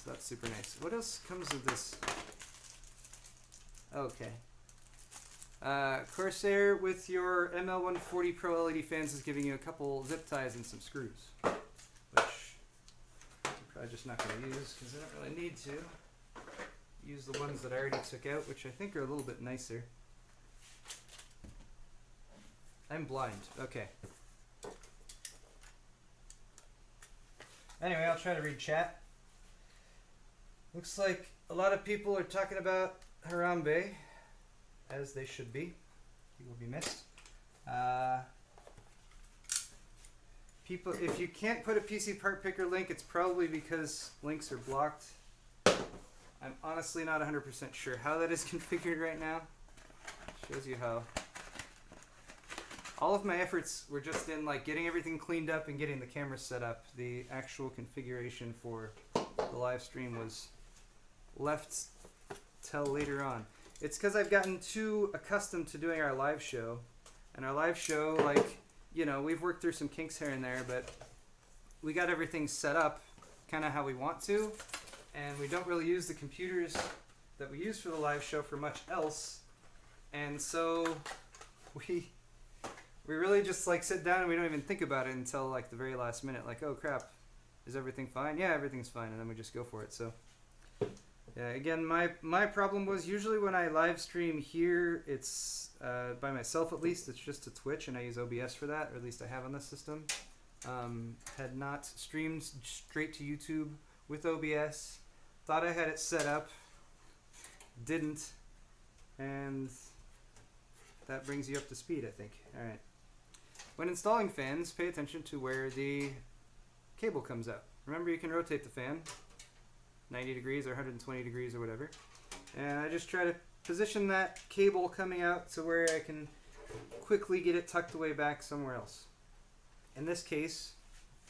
So that's super nice. What else comes with this? Okay. Corsair with your ML140 Pro LED fans is giving you a couple zip ties and some screws, which I'm probably just not going to use because I don't really need to. Use the ones that I already took out, which I think are a little bit nicer. I'm blind. Okay. Anyway, I'll try to read chat. Looks like a lot of people are talking about Harambe, as they should be. He will be missed. People, if you can't put a PC part picker link, it's probably because links are blocked. I'm honestly not 100% sure how that is configured right now. Shows you how. All of my efforts were just in like getting everything cleaned up and getting the camera set up. The actual configuration for the live stream was left till later on. It's because I've gotten too accustomed to doing our live show. And our live show, like, you know, we've worked through some kinks here and there, but we got everything set up kind of how we want to. And we don't really use the computers that we use for the live show for much else. And so we really just like sit down and we don't even think about it until like the very last minute. Like, oh crap, is everything fine? Yeah, everything's fine. And then we just go for it. So yeah, again, my problem was usually when I live stream here, it's by myself at least. It's just to Twitch and I use OBS for that, or at least I have on this system. Had not streamed straight to YouTube with OBS. Thought I had it set up. Didn't. And that brings you up to speed, I think. All right. When installing fans, pay attention to where the cable comes out. Remember, you can rotate the fan 90 degrees or 120 degrees or whatever. And I just try to position that cable coming out to where I can quickly get it tucked away back somewhere else. In this case,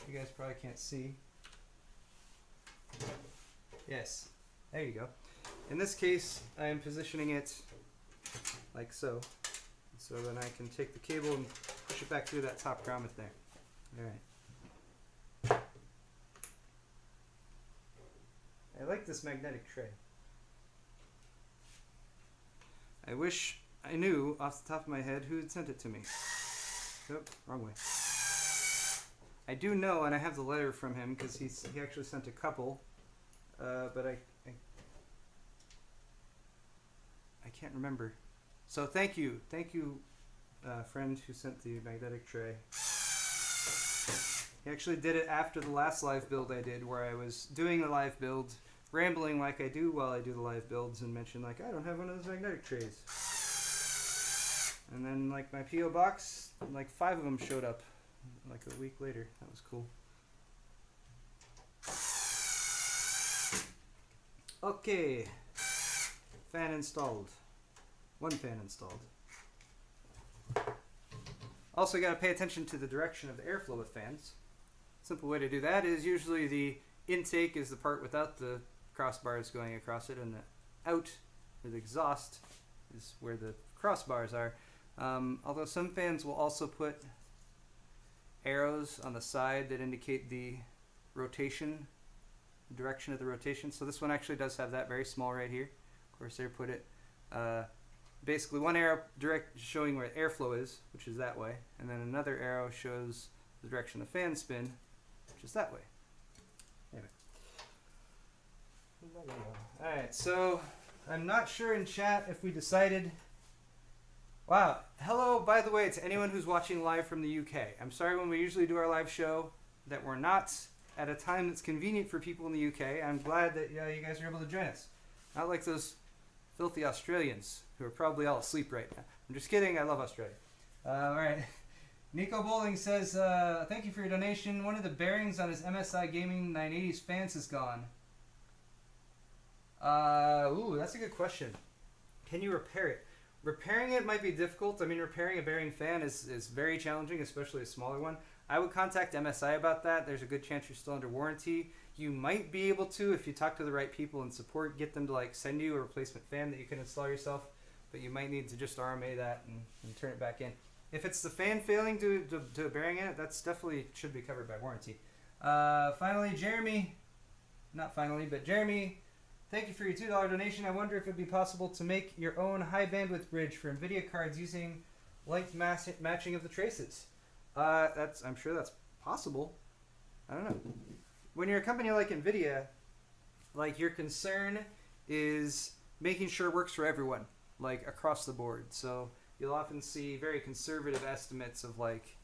you guys probably can't see. Yes, there you go. In this case, I am positioning it like so. So then I can take the cable and push it back through that top grommet there. Alright. I like this magnetic tray. I wish I knew off the top of my head who had sent it to me. Nope, wrong way. I do know, and I have the letter from him because he actually sent a couple, but I can't remember. So thank you, friend who sent the magnetic tray. He actually did it after the last live build I did, where I was doing the live build, rambling like I do while I do the live builds, and mentioned like, I don't have one of those magnetic trays. And then like my PO box, like 5 of them showed up like a week later. That was cool. Okay, fan installed. One fan installed. Also, you got to pay attention to the direction of the airflow with fans. Simple way to do that is usually the intake is the part without the crossbars going across it, and the out, or the exhaust, is where the crossbars are. Although some fans will also put arrows on the side that indicate the rotation the direction of the rotation. So this one actually does have that very small right here. Corsair put it. Basically one arrow direct showing where airflow is, which is that way, and then another arrow shows the direction the fan spin, which is that way. Anyway. Alright, so I'm not sure in chat if we decided. Wow. Hello, by the way, to anyone who's watching live from the UK. I'm sorry when we usually do our live show that we're not at a time that's convenient for people in the UK. I'm glad that you guys are able to join us. Not like those filthy Australians who are probably all asleep right now. I'm just kidding. I love Australia. All right. Nico Bowling says, thank you for your donation. One of the bearings on his MSI Gaming 980s fans is gone. Ooh, that's a good question. Can you repair it? Repairing it might be difficult. I mean, repairing a bearing fan is very challenging, especially a smaller one. I would contact MSI about that. There's a good chance you're still under warranty. You might be able to, if you talk to the right people in support, get them to like send you a replacement fan that you can install yourself. But you might need to just RMA that and turn it back in. If it's the fan failing to a bearing in it, that's definitely should be covered by warranty. Finally, Jeremy, thank you for your $2 donation. I wonder if it'd be possible to make your own high bandwidth bridge for NVIDIA cards using light matching of the traces. I'm sure that's possible. I don't know. When you're a company like NVIDIA, like your concern is making sure it works for everyone, like across the board. So you'll often see very conservative estimates of like,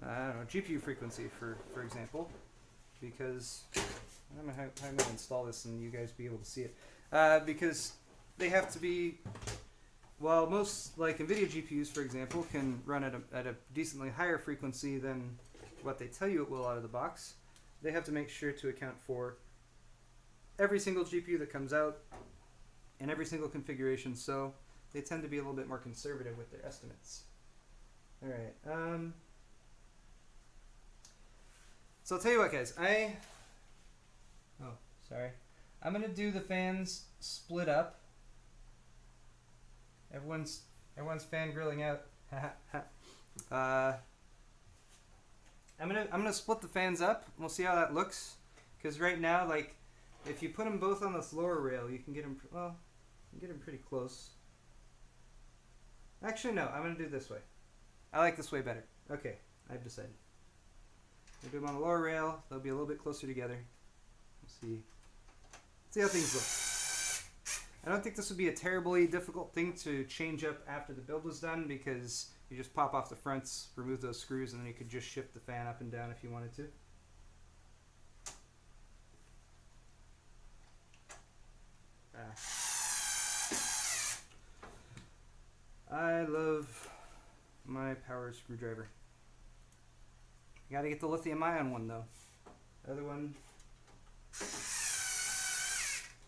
I don't know, GPU frequency for example, because I don't know how I'm going to install this and you guys be able to see it, because they have to be, well, most like NVIDIA GPUs, for example, can run at a decently higher frequency than what they tell you it will out of the box. They have to make sure to account for every single GPU that comes out and every single configuration, so they tend to be a little bit more conservative with their estimates. All right. So I'll tell you what, guys. I'm gonna do the fans split up. Everyone's fan grilling out. I'm gonna split the fans up. We'll see how that looks. Because right now, like, if you put them both on this lower rail, you can get them. Well, you can get them pretty close. Actually, no. I'm gonna do it this way. I like this way better. Okay, I've decided. We'll do them on the lower rail. They'll be a little bit closer together. We'll see how things look. I don't think this would be a terribly difficult thing to change up after the build was done, because you just pop off the fronts, remove those screws, and then you could just shift the fan up and down if you wanted to. I love my power screwdriver. You gotta get the lithium ion one though. The other one,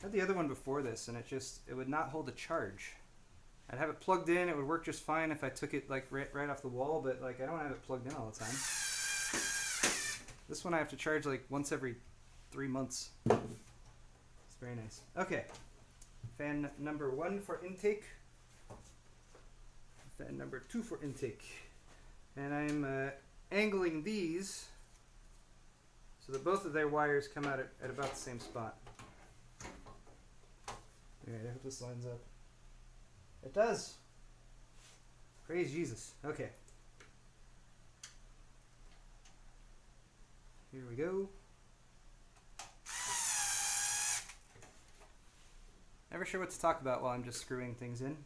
I had the other one before this, and it would not hold a charge. I'd have it plugged in, it would work just fine if I took it like right off the wall, but like I don't have it plugged in all the time. This one I have to charge like once every 3 months. It's very nice. Okay, fan number 1 for intake. Fan number 2 for intake. And I'm angling these so that both of their wires come out at about the same spot. Alright, I hope this lines up. It does. Praise Jesus. Okay. Here we go. Never sure what to talk about while I'm just screwing things in.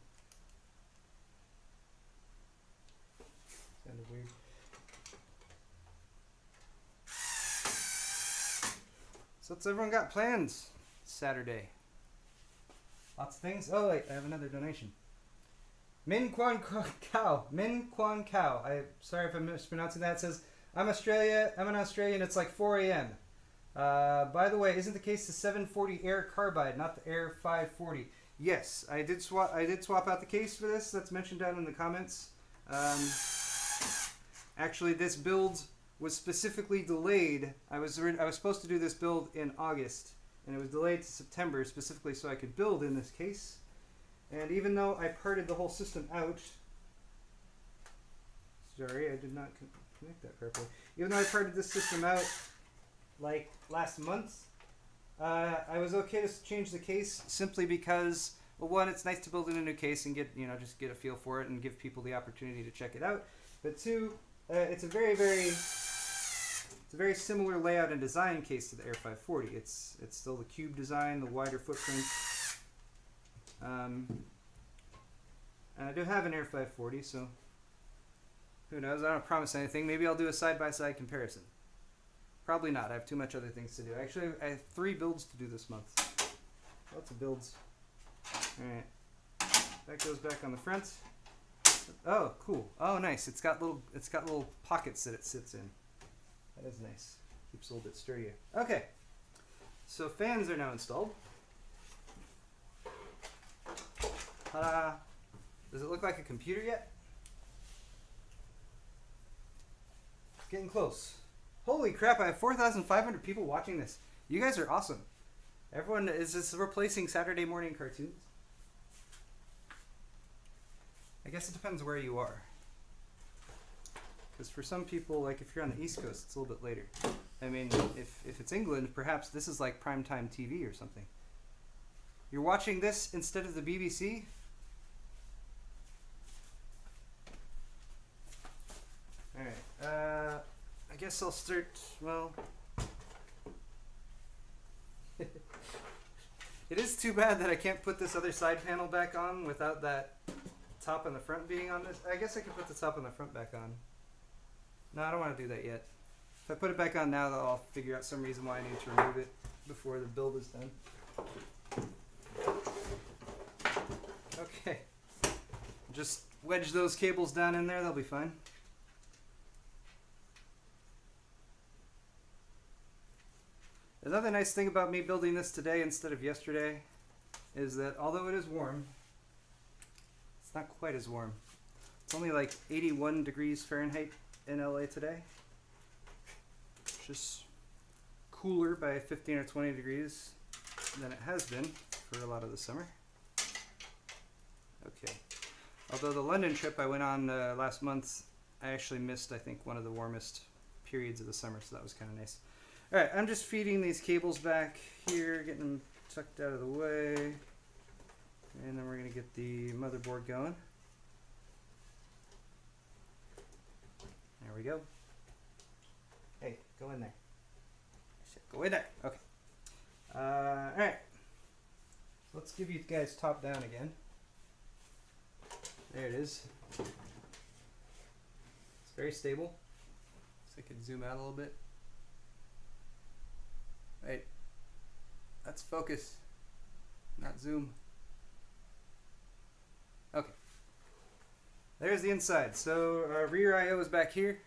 Sounded weird. So what's everyone got plans Saturday? Lots of things. Oh wait, I have another donation. Min Kwan Kao. I'm sorry if I'm mispronouncing that. It says, I'm an Australian, it's like 4 a.m. By the way, isn't the case the 740 Air Carbide, not the Air 540? Yes, I did swap out the case for this. That's mentioned down in the comments. Actually, this build was specifically delayed. I was supposed to do this build in August, and it was delayed to September specifically so I could build in this case. And even though I parted the whole system out, sorry, I did not connect that properly. Even though I parted this system out like last month, I was okay to change the case simply because, well, one, it's nice to build in a new case and get just get a feel for it and give people the opportunity to check it out. But two, it's a very similar layout and design case to the Air 540. It's still the cube design, the wider footprint. And I do have an Air 540, so who knows? I don't promise anything. Maybe I'll do a side-by-side comparison. Probably not. I have too much other things to do. Actually, I have 3 builds to do this month. Lots of builds. Alright. That goes back on the front. Oh, cool. Oh, nice. It's got little pockets that it sits in. That is nice. Keeps a little bit sturdier. Okay. So fans are now installed. Ta-da! Does it look like a computer yet? It's getting close. Holy crap, I have 4,500 people watching this. You guys are awesome. Everyone, is this replacing Saturday morning cartoons? I guess it depends where you are. Because for some people, like if you're on the East Coast, it's a little bit later. I mean, if it's England, perhaps this is like primetime TV or something. You're watching this instead of the BBC? Alright, I guess I'll start, well... It is too bad that I can't put this other side panel back on without that top and the front being on this. I guess I could put the top and the front back on. No, I don't want to do that yet. If I put it back on now, though, I'll figure out some reason why I need to remove it before the build is done. Okay. Just wedge those cables down in there, they'll be fine. Another nice thing about me building this today instead of yesterday is that although it is warm, it's not quite as warm. It's only like 81 degrees Fahrenheit in LA today. It's just cooler by 15 or 20 degrees than it has been for a lot of the summer. Okay. Although the London trip I went on last month, I actually missed, I think, one of the warmest periods of the summer, so that was kind of nice. Alright, I'm just feeding these cables back here, getting them tucked out of the way. And then we're going to get the motherboard going. There we go. Hey, go in there. I said go in there. Okay. Alright. Let's give you guys top down again. There it is. It's very stable. So I can zoom out a little bit. Right. That's focus, not zoom. Okay. There's the inside. So our rear I/O is back here.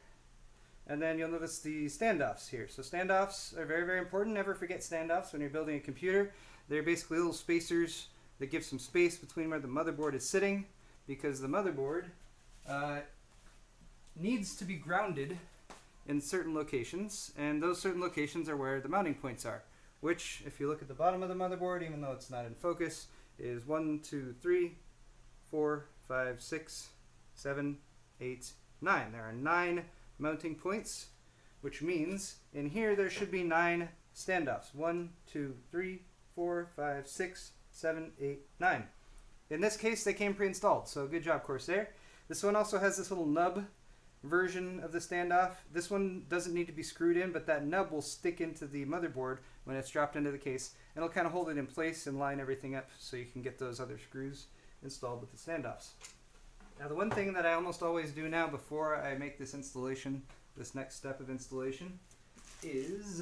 And then you'll notice the standoffs here. So standoffs are very, very important. Never forget standoffs when you're building a computer. They're basically little spacers that give some space between where the motherboard is sitting, because the motherboard needs to be grounded in certain locations, and those certain locations are where the mounting points are, which, if you look at the bottom of the motherboard, even though it's not in focus, is 1, 2, 3, 4, 5, 6, 7, 8, 9. There are 9 mounting points, which means in here there should be 9 standoffs. 1, 2, 3, 4, 5, 6, 7, 8, 9. In this case, they came pre-installed, so good job, Corsair. This one also has this little nub version of the standoff. This one doesn't need to be screwed in, but that nub will stick into the motherboard when it's dropped into the case, and it'll kind of hold it in place and line everything up so you can get those other screws installed with the standoffs. Now, the one thing that I almost always do now before I make this installation, this next step of installation, is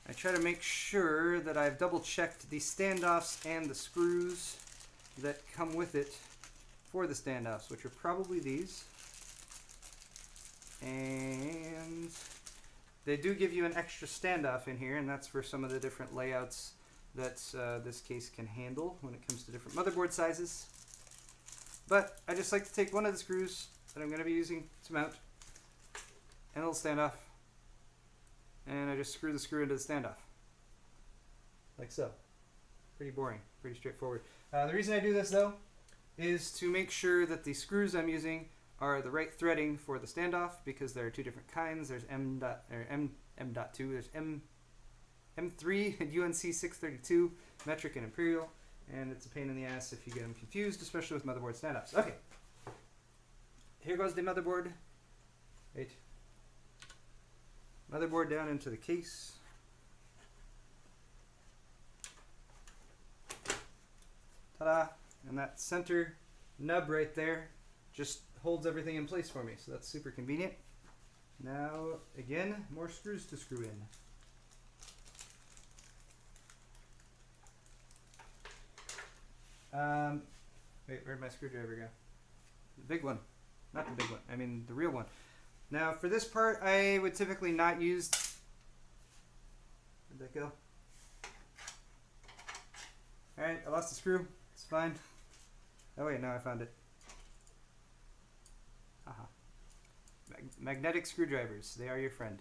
I try to make sure that I've double checked the standoffs and the screws that come with it for the standoffs, which are probably these. And they do give you an extra standoff in here, and that's for some of the different layouts that this case can handle when it comes to different motherboard sizes. But I just like to take one of the screws that I'm going to be using to mount, and a little standoff, and I just screw the screw into the standoff. Like so. Pretty boring, pretty straightforward. The reason I do this, though, is to make sure that the screws I'm using are the right threading for the standoff, because there are 2 different kinds. There's M.2, there's M3 and UNC 632, metric and imperial, and it's a pain in the ass if you get them confused, especially with motherboard stand-ups. Okay, here goes the motherboard. Wait. Motherboard down into the case. Ta-da! And that center nub right there just holds everything in place for me, so that's super convenient. Now, again, more screws to screw in. Wait, where'd my screwdriver go? The big one. Not the big one, I mean the real one. Now, for this part, I would typically not use... Where'd that go? Alright, I lost the screw. It's fine. Oh wait, no, I found it. Aha. Magnetic screwdrivers, they are your friend.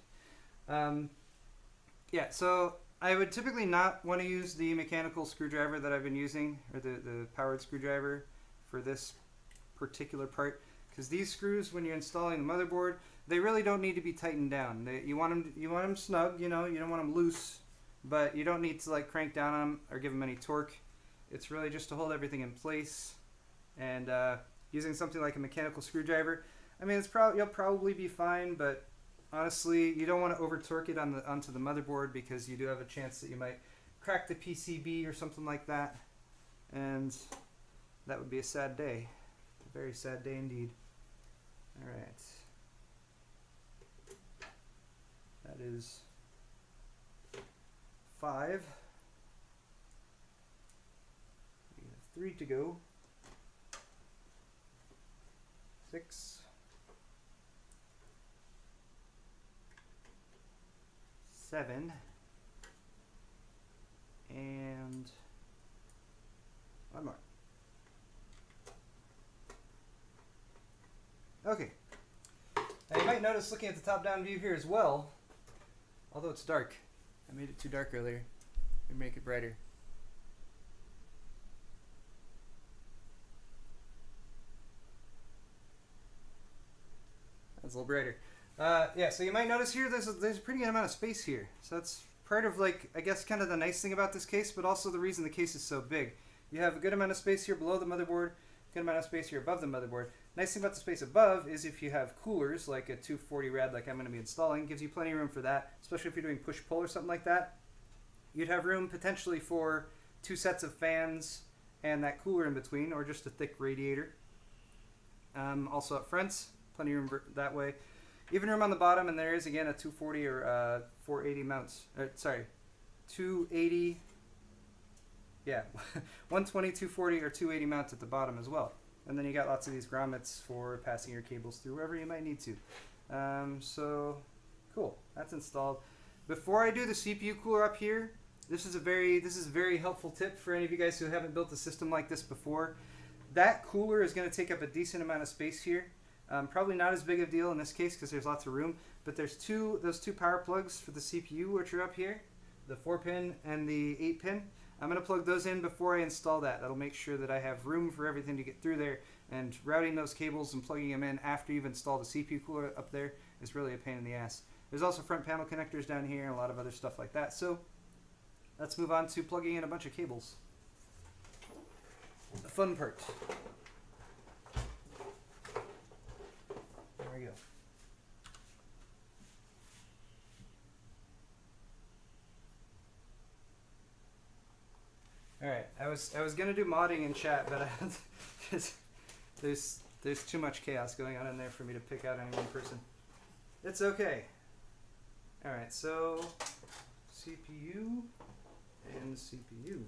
Yeah, so I would typically not want to use the mechanical screwdriver that I've been using, or the powered screwdriver for this particular part, because these screws, when you're installing the motherboard, they really don't need to be tightened down. You want them snug, you know, you don't want them loose, but you don't need to like crank down on them or give them any torque. It's really just to hold everything in place. And using something like a mechanical screwdriver, I mean, you'll probably be fine, but honestly, you don't want to over torque it onto the motherboard, because you do have a chance that you might crack the PCB or something like that, and that would be a sad day. A very sad day indeed. All right. That is 5. We have 3 to go. 6. 7. And 1 more. Okay. Now you might notice, looking at the top-down view here as well, although it's dark. I made it too dark earlier. Let me make it brighter. That's a little brighter. Yeah, so you might notice here there's a pretty good amount of space here. So that's part of, like, I guess kind of the nice thing about this case, but also the reason the case is so big. You have a good amount of space here below the motherboard, good amount of space here above the motherboard. Nice thing about the space above is if you have coolers, like a 240 rad like I'm going to be installing, gives you plenty of room for that, especially if you're doing push-pull or something like that. You'd have room potentially for 2 sets of fans and that cooler in between, or just a thick radiator. Also up front, plenty of room that way. Even room on the bottom, and there is again a 240 or 480 mounts. Sorry, 280. Yeah, 120, 240, or 280 mounts at the bottom as well. And then you got lots of these grommets for passing your cables through wherever you might need to. So cool, that's installed. Before I do the CPU cooler up here, this is a very helpful tip for any of you guys who haven't built a system like this before. That cooler is going to take up a decent amount of space here. Probably not as big of a deal in this case because there's lots of room, but there's those two power plugs for the CPU, which are up here, the 4-pin and the 8-pin. I'm going to plug those in before I install that. That'll make sure that I have room for everything to get through there, and routing those cables and plugging them in after you've installed the CPU cooler up there is really a pain in the ass. There's also front panel connectors down here and a lot of other stuff like that. So let's move on to plugging in a bunch of cables. The fun part. There we go. All right, I was gonna do modding in chat, but there's too much chaos going on in there for me to pick out any one person. It's okay. All right, so CPU and CPU.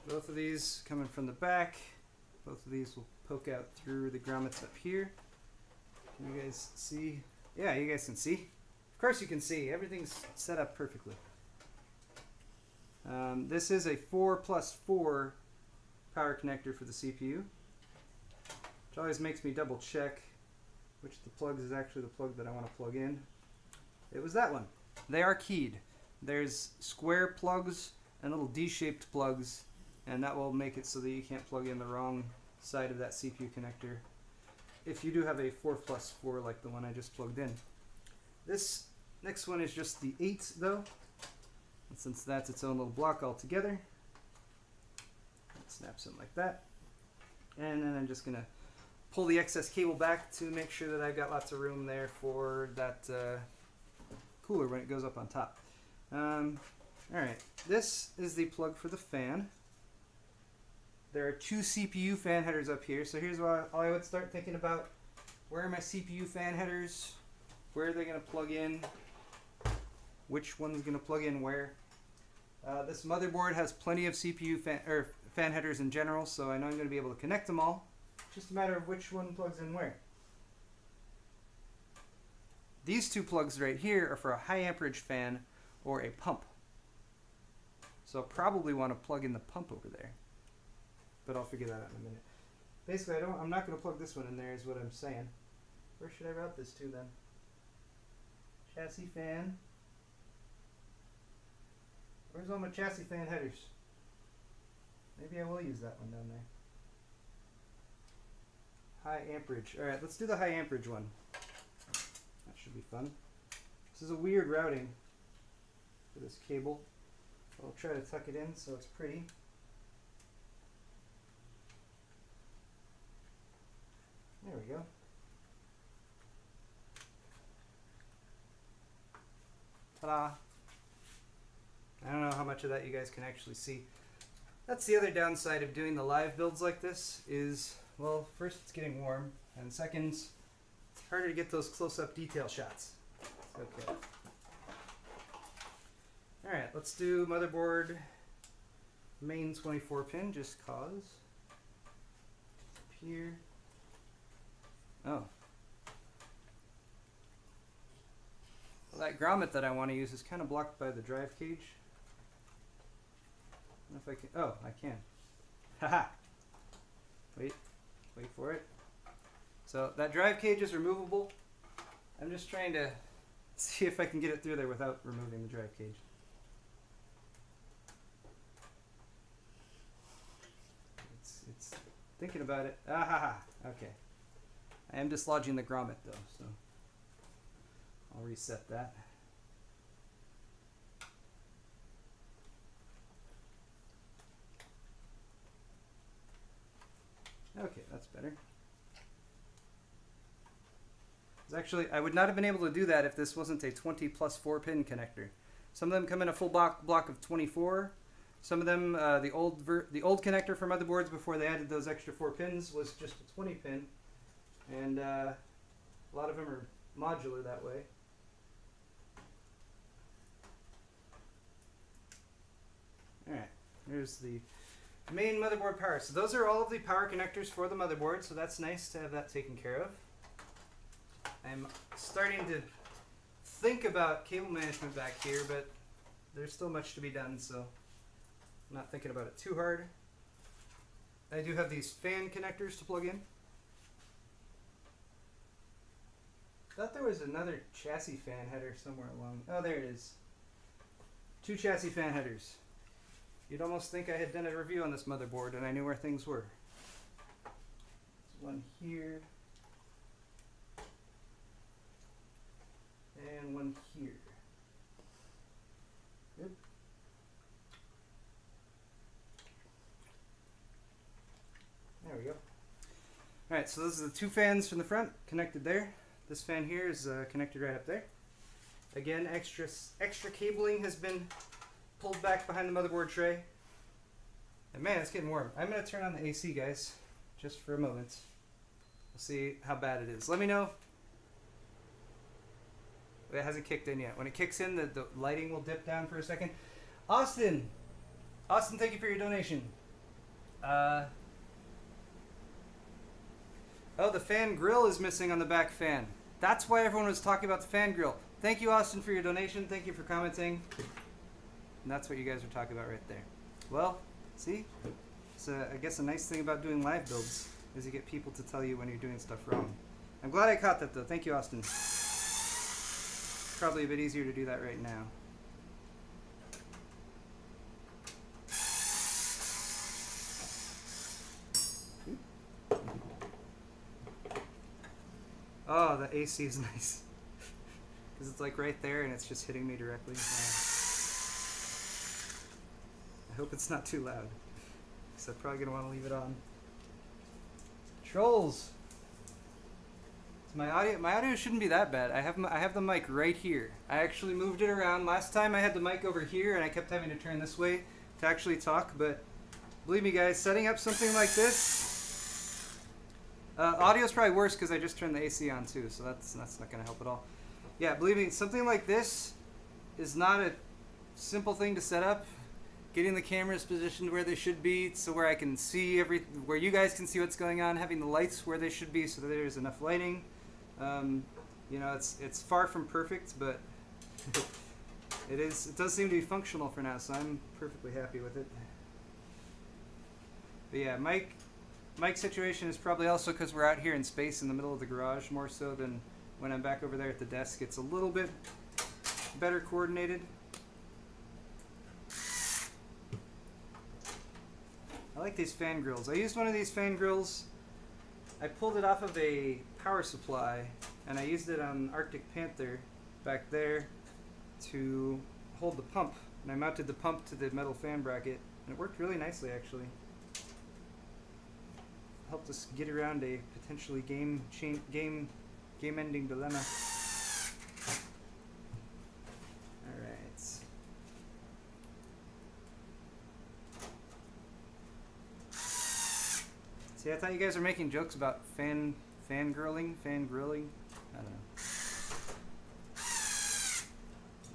Both of these coming from the back. Both of these will poke out through the grommets up here. Can you guys see? Yeah, you guys can see. Of course you can see. Everything's set up perfectly. This is a 4+4 power connector for the CPU, which always makes me double check which of the plugs is actually the plug that I want to plug in. It was that one. They are keyed. There's square plugs and little D-shaped plugs, and that will make it so that you can't plug in the wrong side of that CPU connector. if you do have a 4+4 like the one I just plugged in. This next one is just the 8 though, and since that's its own little block altogether, it snaps in like that. And then I'm just going to pull the excess cable back to make sure that I've got lots of room there for that cooler when it goes up on top. Alright, this is the plug for the fan. There are 2 CPU fan headers up here, so here's why I would start thinking about where are my CPU fan headers, where are they going to plug in, which one's going to plug in where. This motherboard has plenty of CPU fan headers in general, so I know I'm going to be able to connect them all. Just a matter of which one plugs in where. These 2 plugs right here are for a high amperage fan or a pump. So I'll probably want to plug in the pump over there. But I'll figure that out in a minute. Basically, I'm not going to plug this one in there is what I'm saying. Where should I route this to then? Chassis fan. Where's all my chassis fan headers? Maybe I will use that one down there. High amperage. Alright, let's do the high amperage one. That should be fun. This is a weird routing for this cable. I'll try to tuck it in so it's pretty. There we go. Ta-da! I don't know how much of that you guys can actually see. That's the other downside of doing the live builds like this is, well, first it's getting warm, and second, it's harder to get those close-up detail shots. Okay. Alright, let's do motherboard main 24 pin, just cause. Up here. Oh. Well, that grommet that I want to use is kind of blocked by the drive cage. I don't know if I can. Oh, I can. Haha. Wait for it. So that drive cage is removable. I'm just trying to see if I can get it through there without removing the drive cage. It's thinking about it. Ah, okay. I am dislodging the grommet though, so I'll reset that. Okay, that's better. Actually, I would not have been able to do that if this wasn't a 20+4 pin connector. Some of them come in a full block of 24. Some of them, the old connector for motherboards before they added those extra 4 pins was just a 20 pin, and a lot of them are modular that way. All right, here's the main motherboard power. So those are all of the power connectors for the motherboard. So that's nice to have that taken care of. I'm starting to think about cable management back here, but there's still much to be done, so I'm not thinking about it too hard. I do have these fan connectors to plug in. Thought there was another chassis fan header somewhere along. Oh, there it is. 2 chassis fan headers. You'd almost think I had done a review on this motherboard and I knew where things were. There's one here. And one here. Yep. There we go. Alright, so those are the 2 fans from the front connected there. This fan here is connected right up there. Again, extra cabling has been pulled back behind the motherboard tray. And man, it's getting warm. I'm going to turn on the AC, guys, just for a moment. We'll see how bad it is. Let me know. It hasn't kicked in yet. When it kicks in, the lighting will dip down for a second. Austin, thank you for your donation. Oh, the fan grill is missing on the back fan. That's why everyone was talking about the fan grill. Thank you, Austin, for your donation. Thank you for commenting. And that's what you guys were talking about right there. Well, see? It's I guess a nice thing about doing live builds is you get people to tell you when you're doing stuff wrong. I'm glad I caught that, though. Thank you, Austin. Probably a bit easier to do that right now. Oh, the AC is nice. Because it's like right there and it's just hitting me directly. I hope it's not too loud. Because I'm probably going to want to leave it on. Trolls! My audio shouldn't be that bad. I have the mic right here. I actually moved it around. Last time I had the mic over here and I kept having to turn this way to actually talk, but believe me guys, setting up something like this, audio's probably worse because I just turned the AC on too, so that's not going to help at all. Yeah, believe me, something like this is not a simple thing to set up. Getting the cameras positioned where they should be, so where I can see where you guys can see what's going on, having the lights where they should be so that there's enough lighting. You know, it's far from perfect, but it does seem to be functional for now, so I'm perfectly happy with it. But yeah, mic situation is probably also because we're out here in space in the middle of the garage more so than when I'm back over there at the desk. It's a little bit better coordinated. I like these fan grills. I used one of these fan grills. I pulled it off of a power supply, and I used it on Arctic Panther back there to hold the pump. And I mounted the pump to the metal fan bracket, and it worked really nicely, actually. Helped us get around a potentially game-ending dilemma. All right. See, I thought you guys were making jokes about fangirling. I don't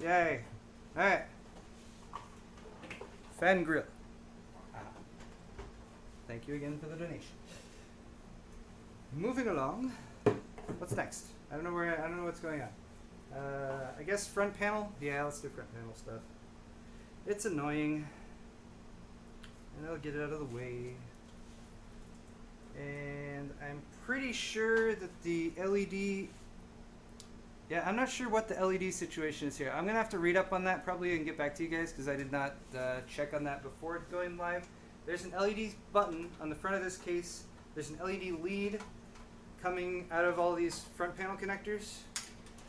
know. Yay! All right. Fangrill. Thank you again for the donation. Moving along. What's next? I don't know what's going on. I guess front panel. Yeah, let's do front panel stuff. It's annoying, and I'll get it out of the way. And I'm pretty sure that the LED... Yeah, I'm not sure what the LED situation is here. I'm going to have to read up on that probably and get back to you guys because I did not check on that before going live. There's an LED button on the front of this case. There's an LED lead coming out of all these front panel connectors.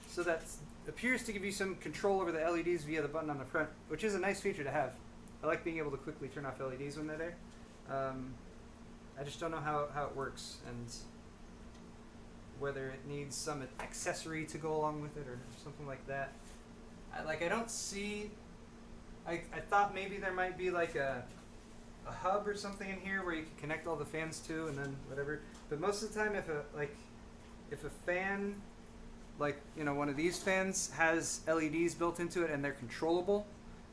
So that appears to give you some control over the LEDs via the button on the front, which is a nice feature to have. I like being able to quickly turn off LEDs when they're there. I just don't know how it works and whether it needs some accessory to go along with it or something like that. I don't see... I thought maybe there might be like a hub or something in here where you can connect all the fans to and then whatever. But most of the time if a fan, like, you know, one of these fans has LEDs built into it and they're controllable,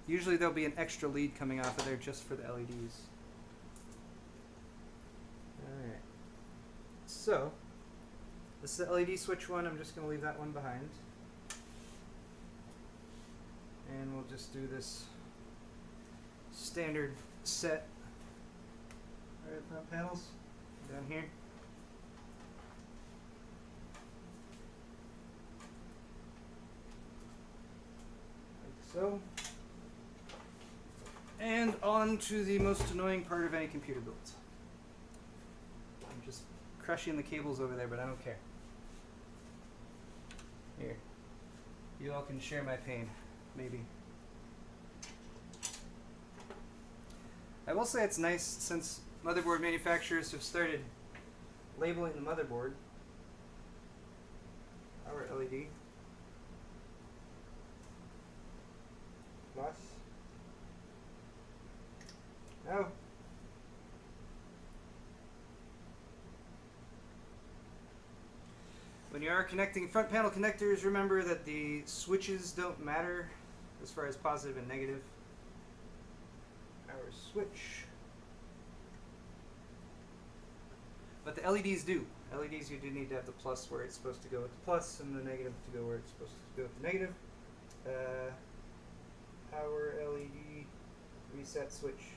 usually there'll be an extra lead coming off of there just for the LEDs. Alright, so this is the LED switch one. I'm just going to leave that one behind. And we'll just do this standard set. Alright, front panels down here. Like so. And on to the most annoying part of any computer build. I'm just crushing the cables over there, but I don't care. Here. You all can share my pain, maybe. I will say it's nice since motherboard manufacturers have started labeling the motherboard. Our LED. Plus. No. When you are connecting front panel connectors, remember that the switches don't matter as far as positive and negative. Our switch. But the LEDs do. LEDs, you do need to have the plus where it's supposed to go with the plus and the negative to go where it's supposed to go with the negative. Power LED reset switch.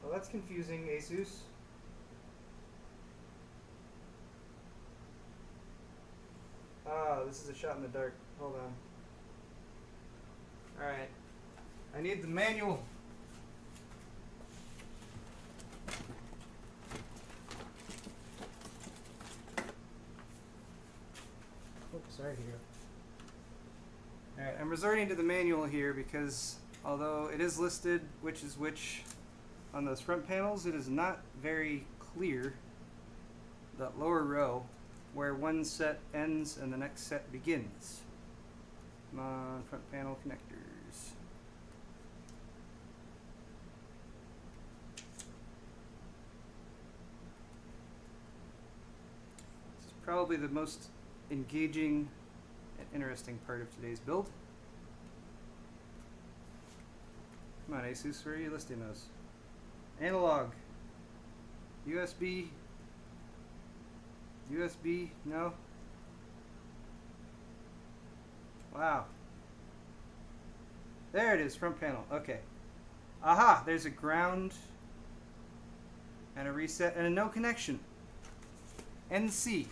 Well, that's confusing, Asus. Ah, this is a shot in the dark. Hold on. Alright. I need the manual. I'm resorting to the manual here because although it is listed which is which on those front panels, it is not very clear, that lower row, where one set ends and the next set begins. Come on, front panel connectors. This is probably the most engaging and interesting part of today's build. Come on, Asus, where are you listing those? Analog. USB. USB, no. Wow. There it is, front panel. Okay. Aha, there's a ground and a reset and a no connection. NC.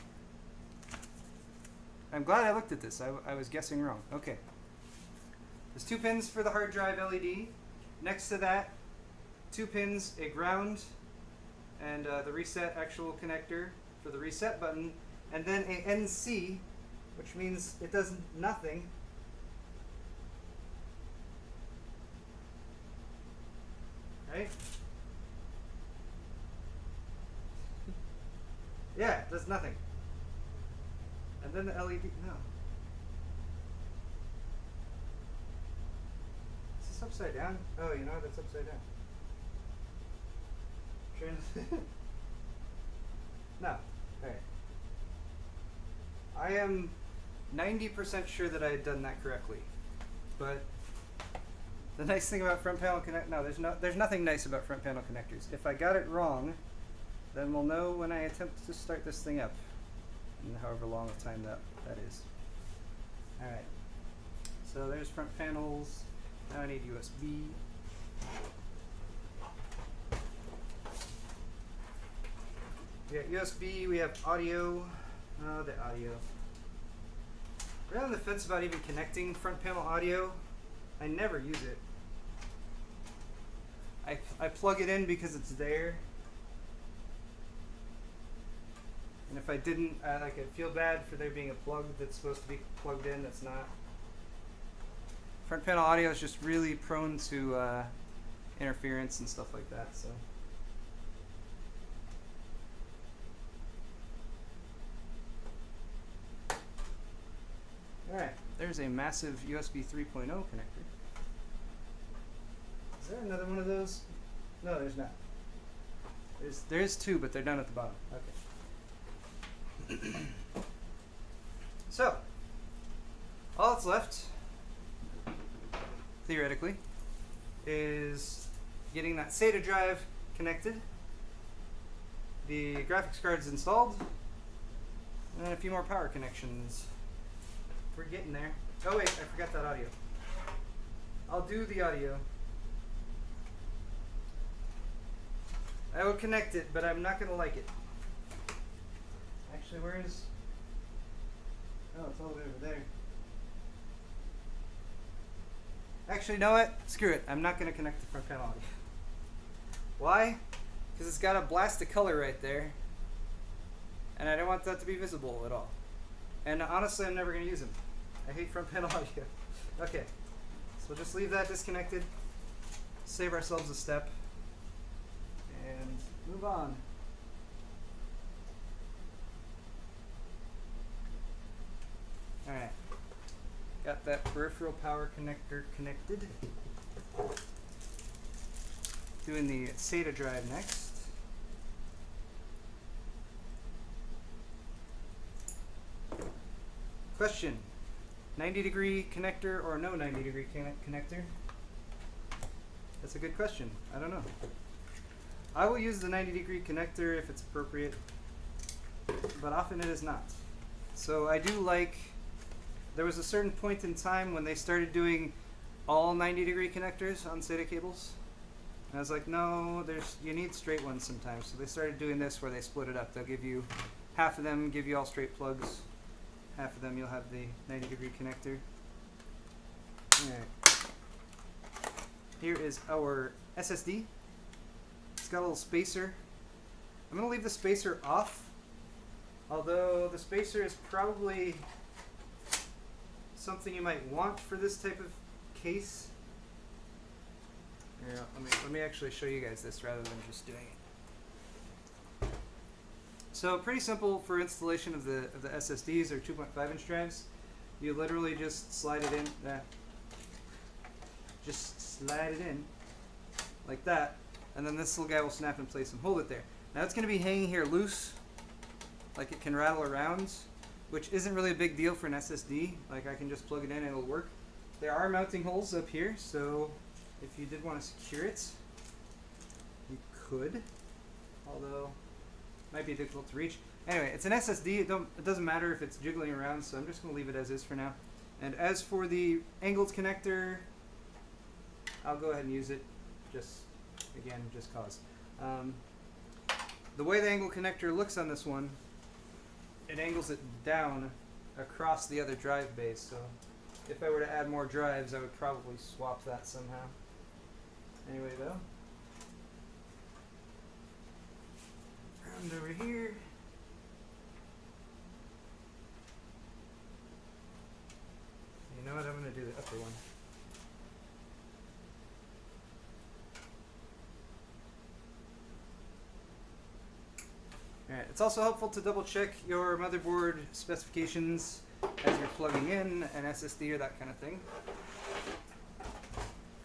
I'm glad I looked at this. I was guessing wrong. Okay. There's 2 pins for the hard drive LED. Next to that, 2 pins, a ground, and the reset actual connector for the reset button, and then a NC, which means it does nothing. Right? Yeah, it does nothing. And then the LED, no. Is this upside down? Oh, you know what? It's upside down. No. Alright. I am 90% sure that I had done that correctly. But the nice thing about front panel there's nothing nice about front panel connectors. If I got it wrong, then we'll know when I attempt to start this thing up. And however long of time that is. Alright. So there's front panels. Now I need USB. We got USB, we have audio. Oh, the audio. We're on the fence about even connecting front panel audio. I never use it. I plug it in because it's there. And if I didn't, I'd feel bad for there being a plug that's supposed to be plugged in that's not. Front panel audio is just really prone to interference and stuff like that, so. Alright, there's a massive USB 3.0 connector. Is there another one of those? No, there's not. There's 2, but they're down at the bottom. Okay. So, all that's left, theoretically, is getting that SATA drive connected, the graphics cards installed, and then a few more power connections. We're getting there. Oh wait, I forgot that audio. I'll do the audio. I will connect it, but I'm not going to like it. Actually, where is... Oh, it's all the way over there. Actually, you know what? Screw it. I'm not going to connect the front panel audio. Why? Because it's got a blast of color right there. And I don't want that to be visible at all. And honestly, I'm never going to use them. I hate front panel audio. Okay. So we'll just leave that disconnected. Save ourselves a step. And move on. Alright. Got that peripheral power connector connected. Doing the SATA drive next. Question. 90-degree connector or no 90-degree connector? That's a good question. I don't know. I will use the 90-degree connector if it's appropriate, but often it is not. So I do like, there was a certain point in time when they started doing all 90-degree connectors on SATA cables. And I was like, no, you need straight ones sometimes. So they started doing this where they split it up. They'll give you, half of them give you all straight plugs. Half of them you'll have the 90-degree connector. Alright. Here is our SSD. It's got a little spacer. I'm going to leave the spacer off, although the spacer is probably something you might want for this type of case. Here, let me actually show you guys this rather than just doing it. So pretty simple for installation of the SSDs or 2.5-inch drives. You literally just slide it in. Just slide it in like that, and then this little guy will snap in place and hold it there. Now it's going to be hanging here loose, like it can rattle around, which isn't really a big deal for an SSD. Like I can just plug it in and it'll work. There are mounting holes up here, so if you did want to secure it, you could, although it might be difficult to reach. Anyway, it's an SSD. It doesn't matter if it's jiggling around, so I'm just going to leave it as is for now. And as for the angled connector, I'll go ahead and use it, just cause. The way the angle connector looks on this one, it angles it down across the other drive base. So if I were to add more drives, I would probably swap that somehow. Anyway, though, round over here. You know what? I'm going to do the upper one. Alright, it's also helpful to double check your motherboard specifications as you're plugging in an SSD or that kind of thing.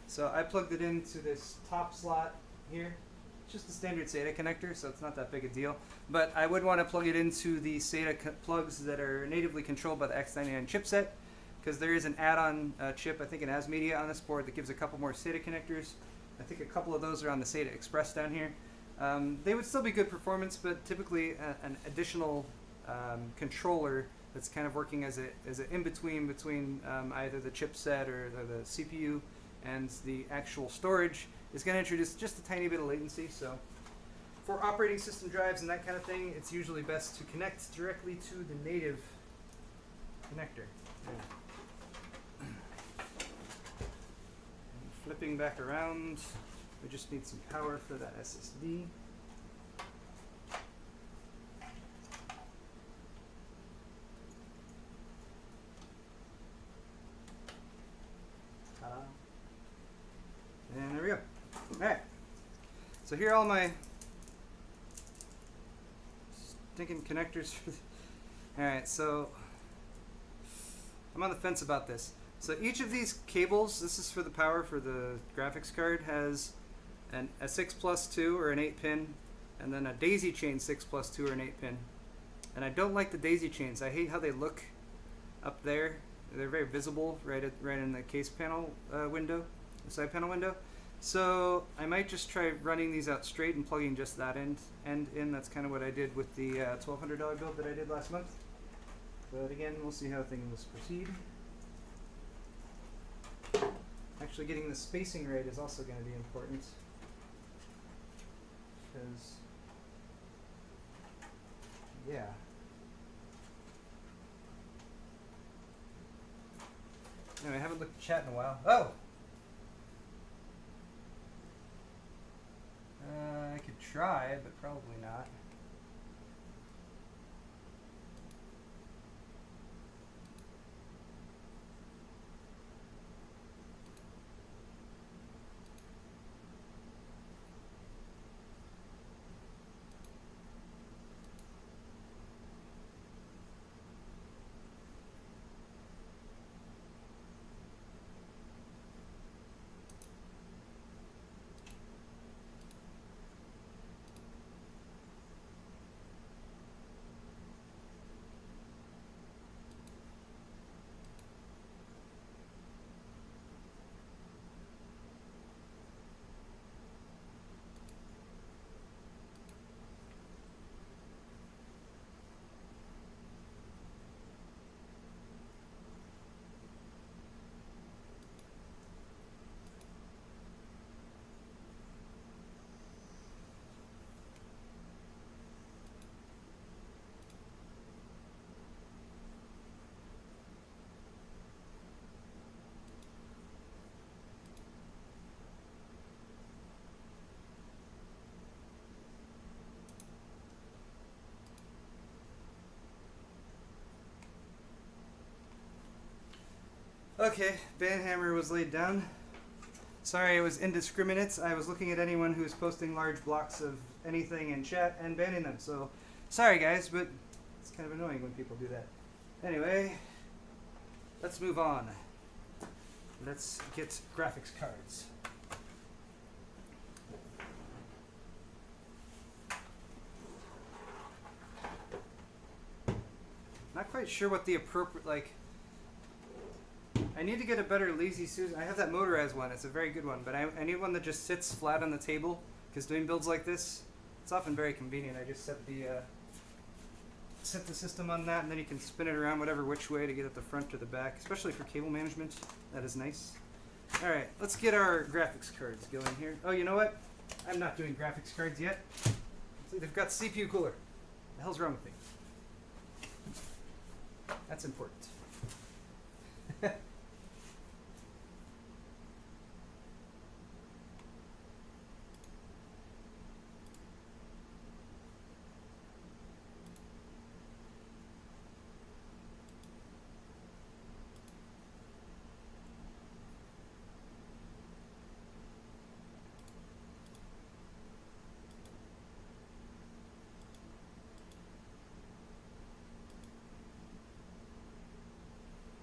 So I plugged it into this top slot here. It's just a standard SATA connector, so it's not that big a deal. But I would want to plug it into the SATA plugs that are natively controlled by the X99 chipset, because there is an add-on chip, I think an ASMedia on this board, that gives a couple more SATA connectors. I think a couple of those are on the SATA Express down here. They would still be good performance, but typically an additional controller that's kind of working as an in-between between either the chipset or the CPU and the actual storage is going to introduce just a tiny bit of latency. So for operating system drives and that kind of thing, it's usually best to connect directly to the native connector. And flipping back around, we just need some power for that SSD. Ta-da. And there we go. Alright. So here are all my stinking connectors. Alright, so I'm on the fence about this. So each of these cables, this is for the power for the graphics card, has a 6+2 or an 8-pin, and then a daisy chain 6+2 or an 8-pin. And I don't like the daisy chains. I hate how they look up there. They're very visible right in the case panel window, the side panel window. So I might just try running these out straight and plugging just that end in. That's kind of what I did with the $1,200 build that I did last month. But again, we'll see how things proceed. Actually, getting the spacing right is also going to be important, because, yeah. Anyway, I haven't looked at chat in a while. Oh! I could try, but probably not. Okay, banhammer was laid down. Sorry, I was indiscriminate. I was looking at anyone who was posting large blocks of anything in chat and banning them. So, sorry guys, but it's kind of annoying when people do that. Anyway, let's move on. Let's get graphics cards. Not quite sure what the appropriate, like, I need to get a better Lazy Susan. I have that motorized one. It's a very good one, but I need one that just sits flat on the table, because doing builds like this, it's often very convenient. I just set the system on that, and then you can spin it around whatever which way to get at the front or the back, especially for cable management. That is nice. All right, let's get our graphics cards going here. Oh, you know what? I'm not doing graphics cards yet. They've got CPU cooler. The hell's wrong with me? That's important.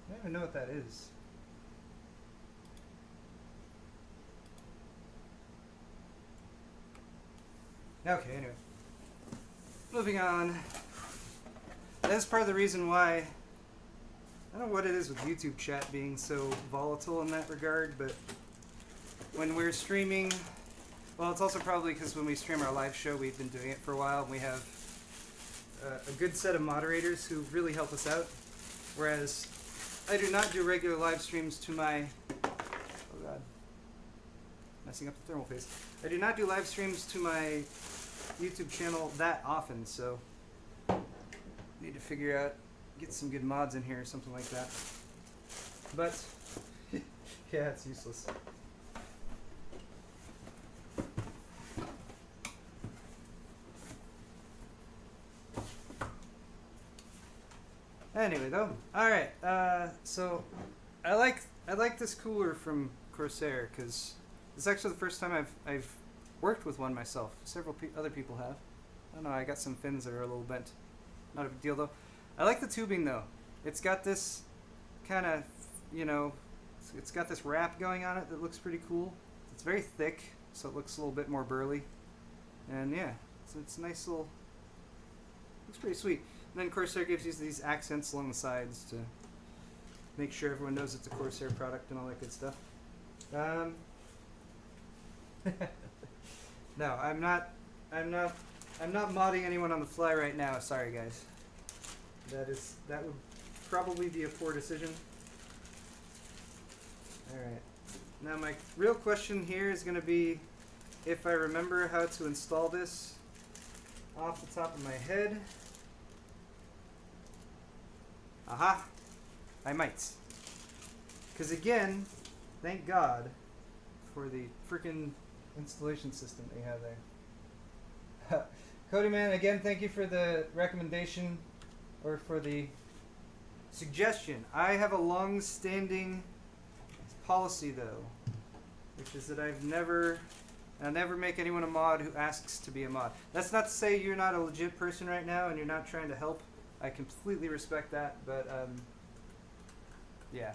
I don't even know what that is. Okay, anyway. Moving on. That's part of the reason why, I don't know what it is with YouTube chat being so volatile in that regard, but when we're streaming, well, it's also probably because when we stream our live show, we've been doing it for a while, and we have a good set of moderators who really help us out, whereas I do not do regular live streams to my, oh god, messing up the thermal paste. I do not do live streams to my YouTube channel that often, so need to figure out, get some good mods in here or something like that. But, yeah, it's useless. Anyway, though, all right. So, I like this cooler from Corsair because it's actually the first time I've worked with one myself. Several other people have. I don't know. I got some fins that are a little bent. Not a big deal though. I like the tubing though. It's got this kind of, you know, it's got this wrap going on it that looks pretty cool. It's very thick, so it looks a little bit more burly. And yeah, it's a nice little. Looks pretty sweet. And then Corsair gives you these accents along the sides to make sure everyone knows it's a Corsair product and all that good stuff. No, I'm not modding anyone on the fly right now. Sorry, guys. That would probably be a poor decision. All right. Now my real question here is going to be if I remember how to install this off the top of my head. Aha! I might. Because again, thank God for the freaking installation system they have there. Cody Man, again, thank you for the recommendation, or for the suggestion. I have a long-standing policy, though, which is that I'll never make anyone a mod who asks to be a mod. That's not to say you're not a legit person right now and you're not trying to help. I completely respect that, but yeah.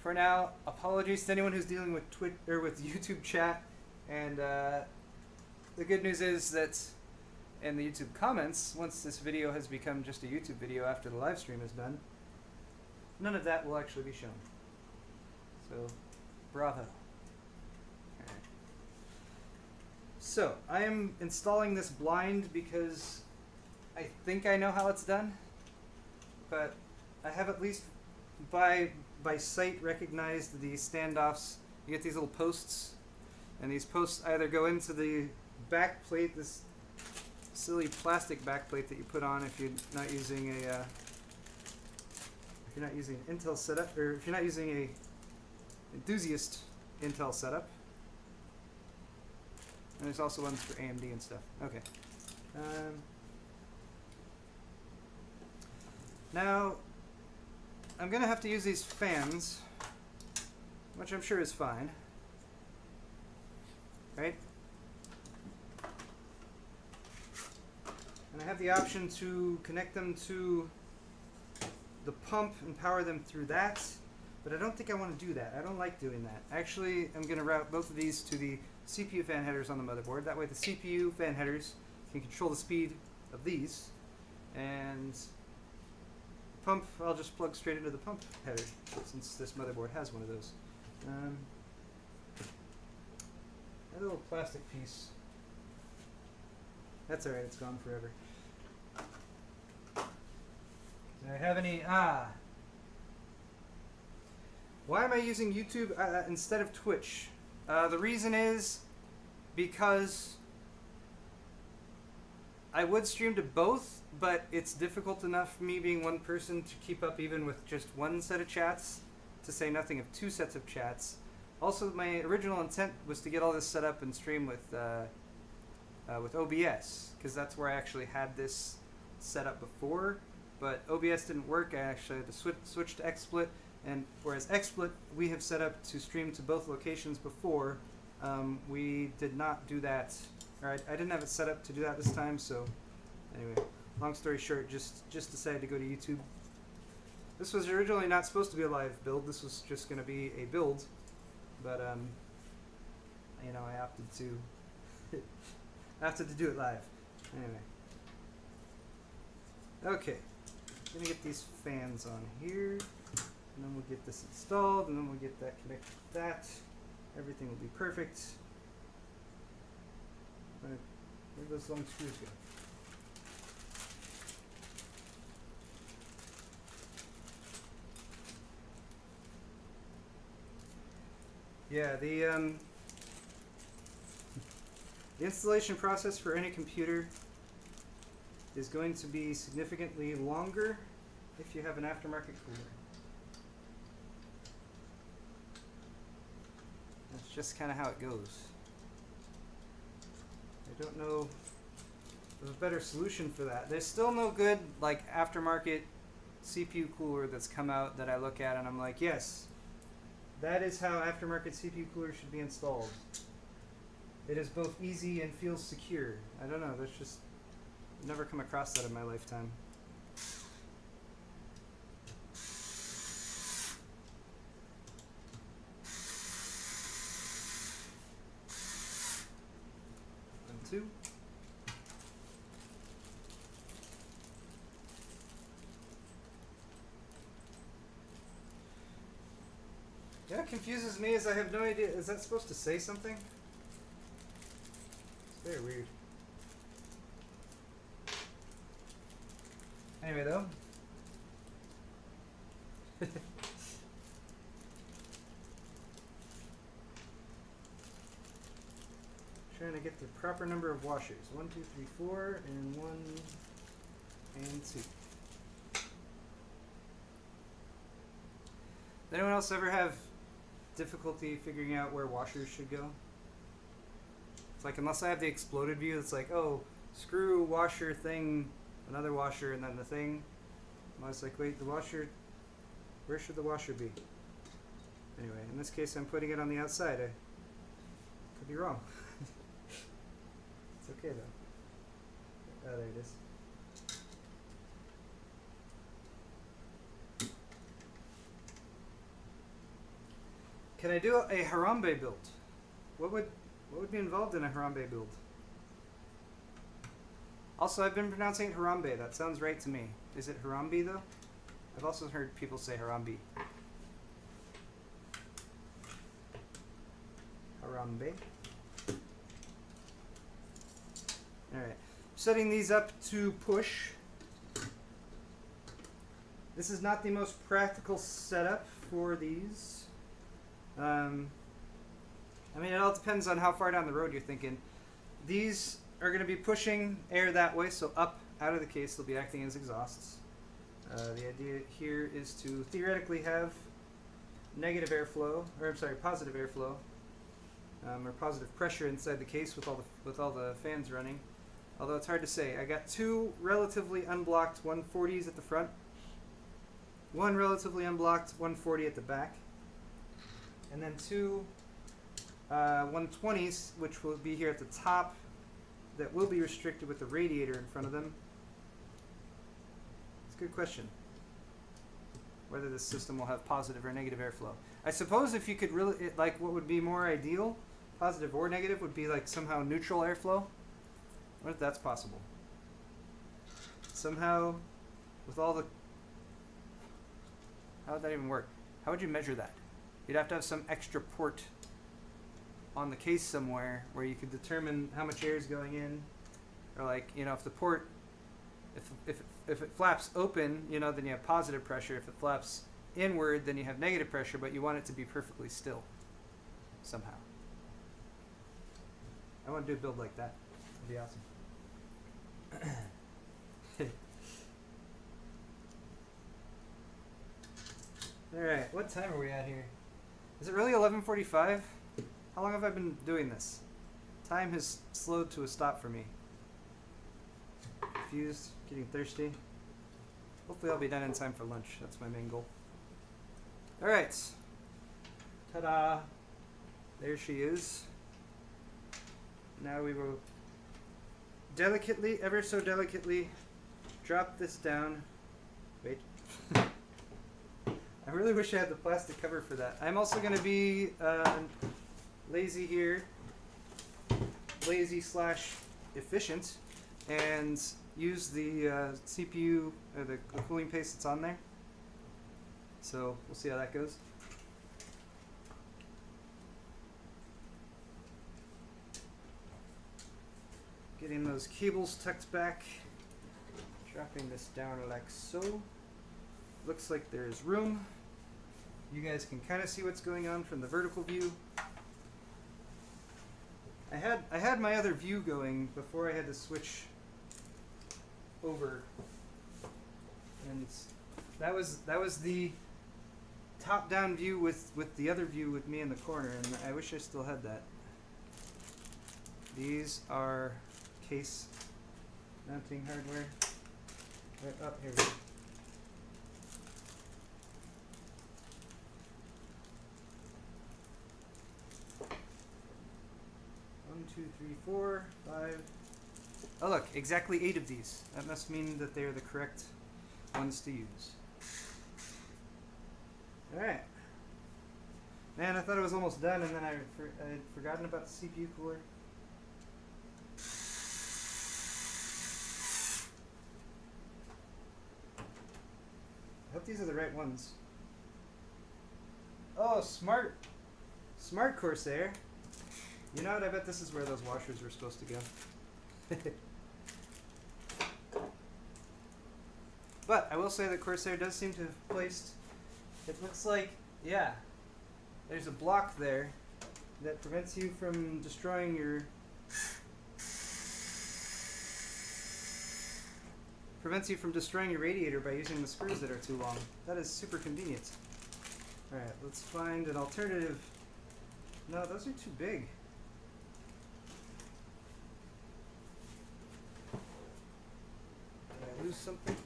For now, apologies to anyone who's dealing with with YouTube chat, and the good news is that in the YouTube comments, once this video has become just a YouTube video after the live stream is done, none of that will actually be shown. So, bravo. Alright. So, I am installing this blind because I think I know how it's done, but I have at least by sight recognized the standoffs. You get these little posts, and these posts either go into the back plate, this silly plastic back plate that you put on if you're not using a Intel setup, or if you're not using a enthusiast Intel setup. And there's also ones for AMD and stuff. Okay. Now, I'm going to have to use these fans which I'm sure is fine. Right? And I have the option to connect them to the pump and power them through that, but I don't think I want to do that. I don't like doing that. Actually, I'm going to route both of these to the CPU fan headers on the motherboard. That way the CPU fan headers can control the speed of these, and the pump, I'll just plug straight into the pump header, since this motherboard has one of those. That little plastic piece, that's alright, it's gone forever. Do I have any? Why am I using YouTube instead of Twitch? The reason is because I would stream to both, but it's difficult enough, me being one person, to keep up even with just one set of chats, to say nothing of two sets of chats. Also, my original intent was to get all this set up and stream with OBS, because that's where I actually had this set up before. But OBS didn't work. I actually had to switch to XSplit, and whereas XSplit we have set up to stream to both locations before, we did not do that. Or I didn't have it set up to do that this time. So anyway, long story short, just decided to go to YouTube. This was originally not supposed to be a live build. This was just going to be a build, but you know, I opted to do it live. Anyway, okay. Gonna get these fans on here, and then we'll get this installed, and then we'll get that connected to that. Everything will be perfect. Where do those long screws go? Yeah, the installation process for any computer is going to be significantly longer if you have an aftermarket cooler. That's just kind of how it goes. I don't know of a better solution for that. There's still no good like aftermarket CPU cooler that's come out that I look at and I'm like, yes, that is how aftermarket CPU coolers should be installed. It is both easy and feels secure. I don't know, that's just never come across that in my lifetime. And two. Yeah, it confuses me as I have no idea. Is that supposed to say something? It's very weird. Anyway, though. Trying to get the proper number of washers. 1, 2, 3, 4, and 1 and 2. Does anyone else ever have difficulty figuring out where washers should go? It's like, unless I have the exploded view, it's like, oh, screw washer thing, another washer, and then the thing. I was like, wait, the washer, where should the washer be? Anyway, in this case, I'm putting it on the outside. I could be wrong. It's okay, though. Oh, there it is. Can I do a Harambe build? What would be involved in a Harambe build? Also, I've been pronouncing it Harambe. That sounds right to me. Is it Harambe, though? I've also heard people say Harambe. Harambe. Alright. Setting these up to push. This is not the most practical setup for these. I mean, it all depends on how far down the road you're thinking. These are going to be pushing air that way, so up out of the case they'll be acting as exhausts. The idea here is to theoretically have negative airflow, or I'm sorry, positive airflow, or positive pressure inside the case with all the fans running. Although it's hard to say. I got two relatively unblocked 140s at the front, one relatively unblocked 140 at the back. and then two 120s, which will be here at the top, that will be restricted with the radiator in front of them. It's a good question, whether this system will have positive or negative airflow. I suppose if you could really, like, what would be more ideal, positive or negative, would be like somehow neutral airflow. What if that's possible? Somehow, with all the... How would that even work? How would you measure that? You'd have to have some extra port on the case somewhere where you could determine how much air is going in. Or like, you know, if the port, if it flaps open, you know, then you have positive pressure. If it flaps inward, then you have negative pressure, but you want it to be perfectly still somehow. I want to do a build like that. It'd be awesome. Alright, what time are we at here? Is it really 11:45? How long have I been doing this? Time has slowed to a stop for me. Confused, getting thirsty. Hopefully I'll be done in time for lunch. That's my main goal. Alright. Ta-da! There she is. Now we will delicately, ever so delicately, drop this down. Wait. I really wish I had the plastic cover for that. I'm also going to be lazy here, lazy / efficient, and use the CPU, the cooling paste that's on there. So we'll see how that goes. Getting those cables tucked back, dropping this down like so. Looks like there's room. You guys can kind of see what's going on from the vertical view. I had my other view going before I had to switch over, and that was the top-down view with the other view with me in the corner, and I wish I still had that. These are case mounting hardware. Right up here. 1, 2, 3, 4, 5. Oh look, exactly 8 of these. That must mean that they are the correct ones to use. Alright. Man, I thought it was almost done, and then I had forgotten about the CPU cooler. I hope these are the right ones. Oh, smart. Smart Corsair. You know what? I bet this is where those washers were supposed to go. But I will say that Corsair does seem to have placed... It looks like, yeah, there's a block there that prevents you from destroying your... Prevents you from destroying your radiator by using the screws that are too long. That is super convenient. Alright, let's find an alternative. No, those are too big. Did I lose something?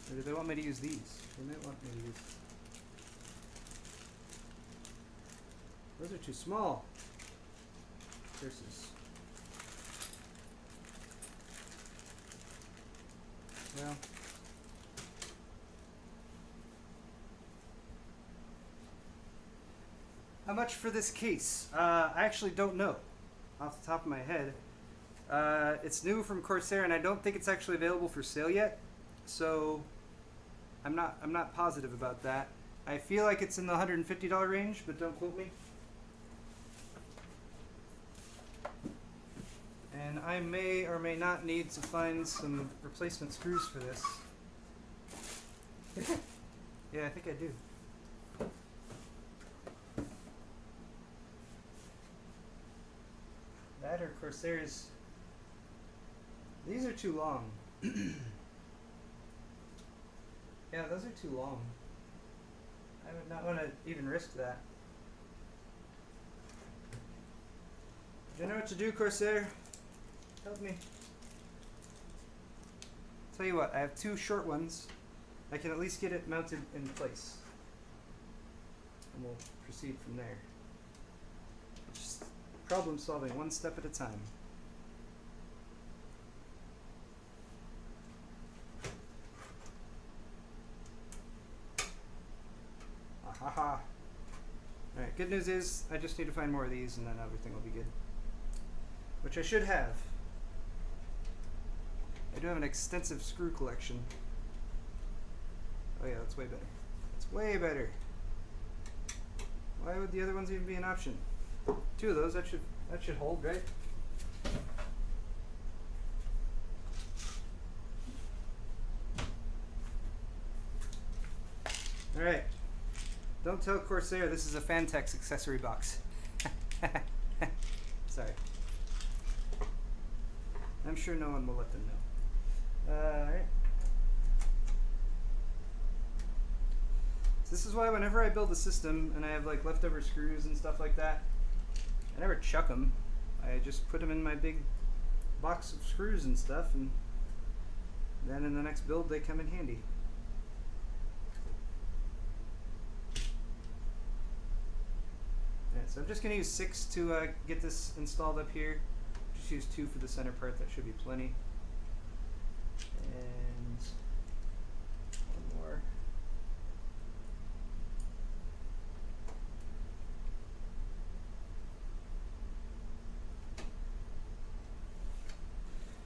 Or do they want me to use these? They might want me to use... Those are too small. Curses. Well, how much for this case? I actually don't know off the top of my head. It's new from Corsair, and I don't think it's actually available for sale yet. So I'm not positive about that. I feel like it's in the $150 range, but don't quote me. And I may or may not need to find some replacement screws for this. Yeah, I think I do. That or Corsair's. These are too long. Yeah, those are too long. I would not want to even risk that. Do you know what to do, Corsair? Help me. Tell you what, I have 2 short ones I can at least get it mounted in place. And we'll proceed from there. Just problem solving one step at a time. Ahaha. Alright, good news is I just need to find more of these and then everything will be good. Which I should have. I do have an extensive screw collection. Oh yeah, that's way better. It's way better. Why would the other ones even be an option? 2 of those, that should hold, right? Alright. Don't tell Corsair this is a Fantex accessory box. Sorry. I'm sure no one will let them know. Alright. So this is why whenever I build a system and I have like leftover screws and stuff like that, I never chuck them. I just put them in my big box of screws and stuff, and then in the next build they come in handy. Alright, so I'm just going to use 6 to get this installed up here. Just use 2 for the center part, that should be plenty. And one more.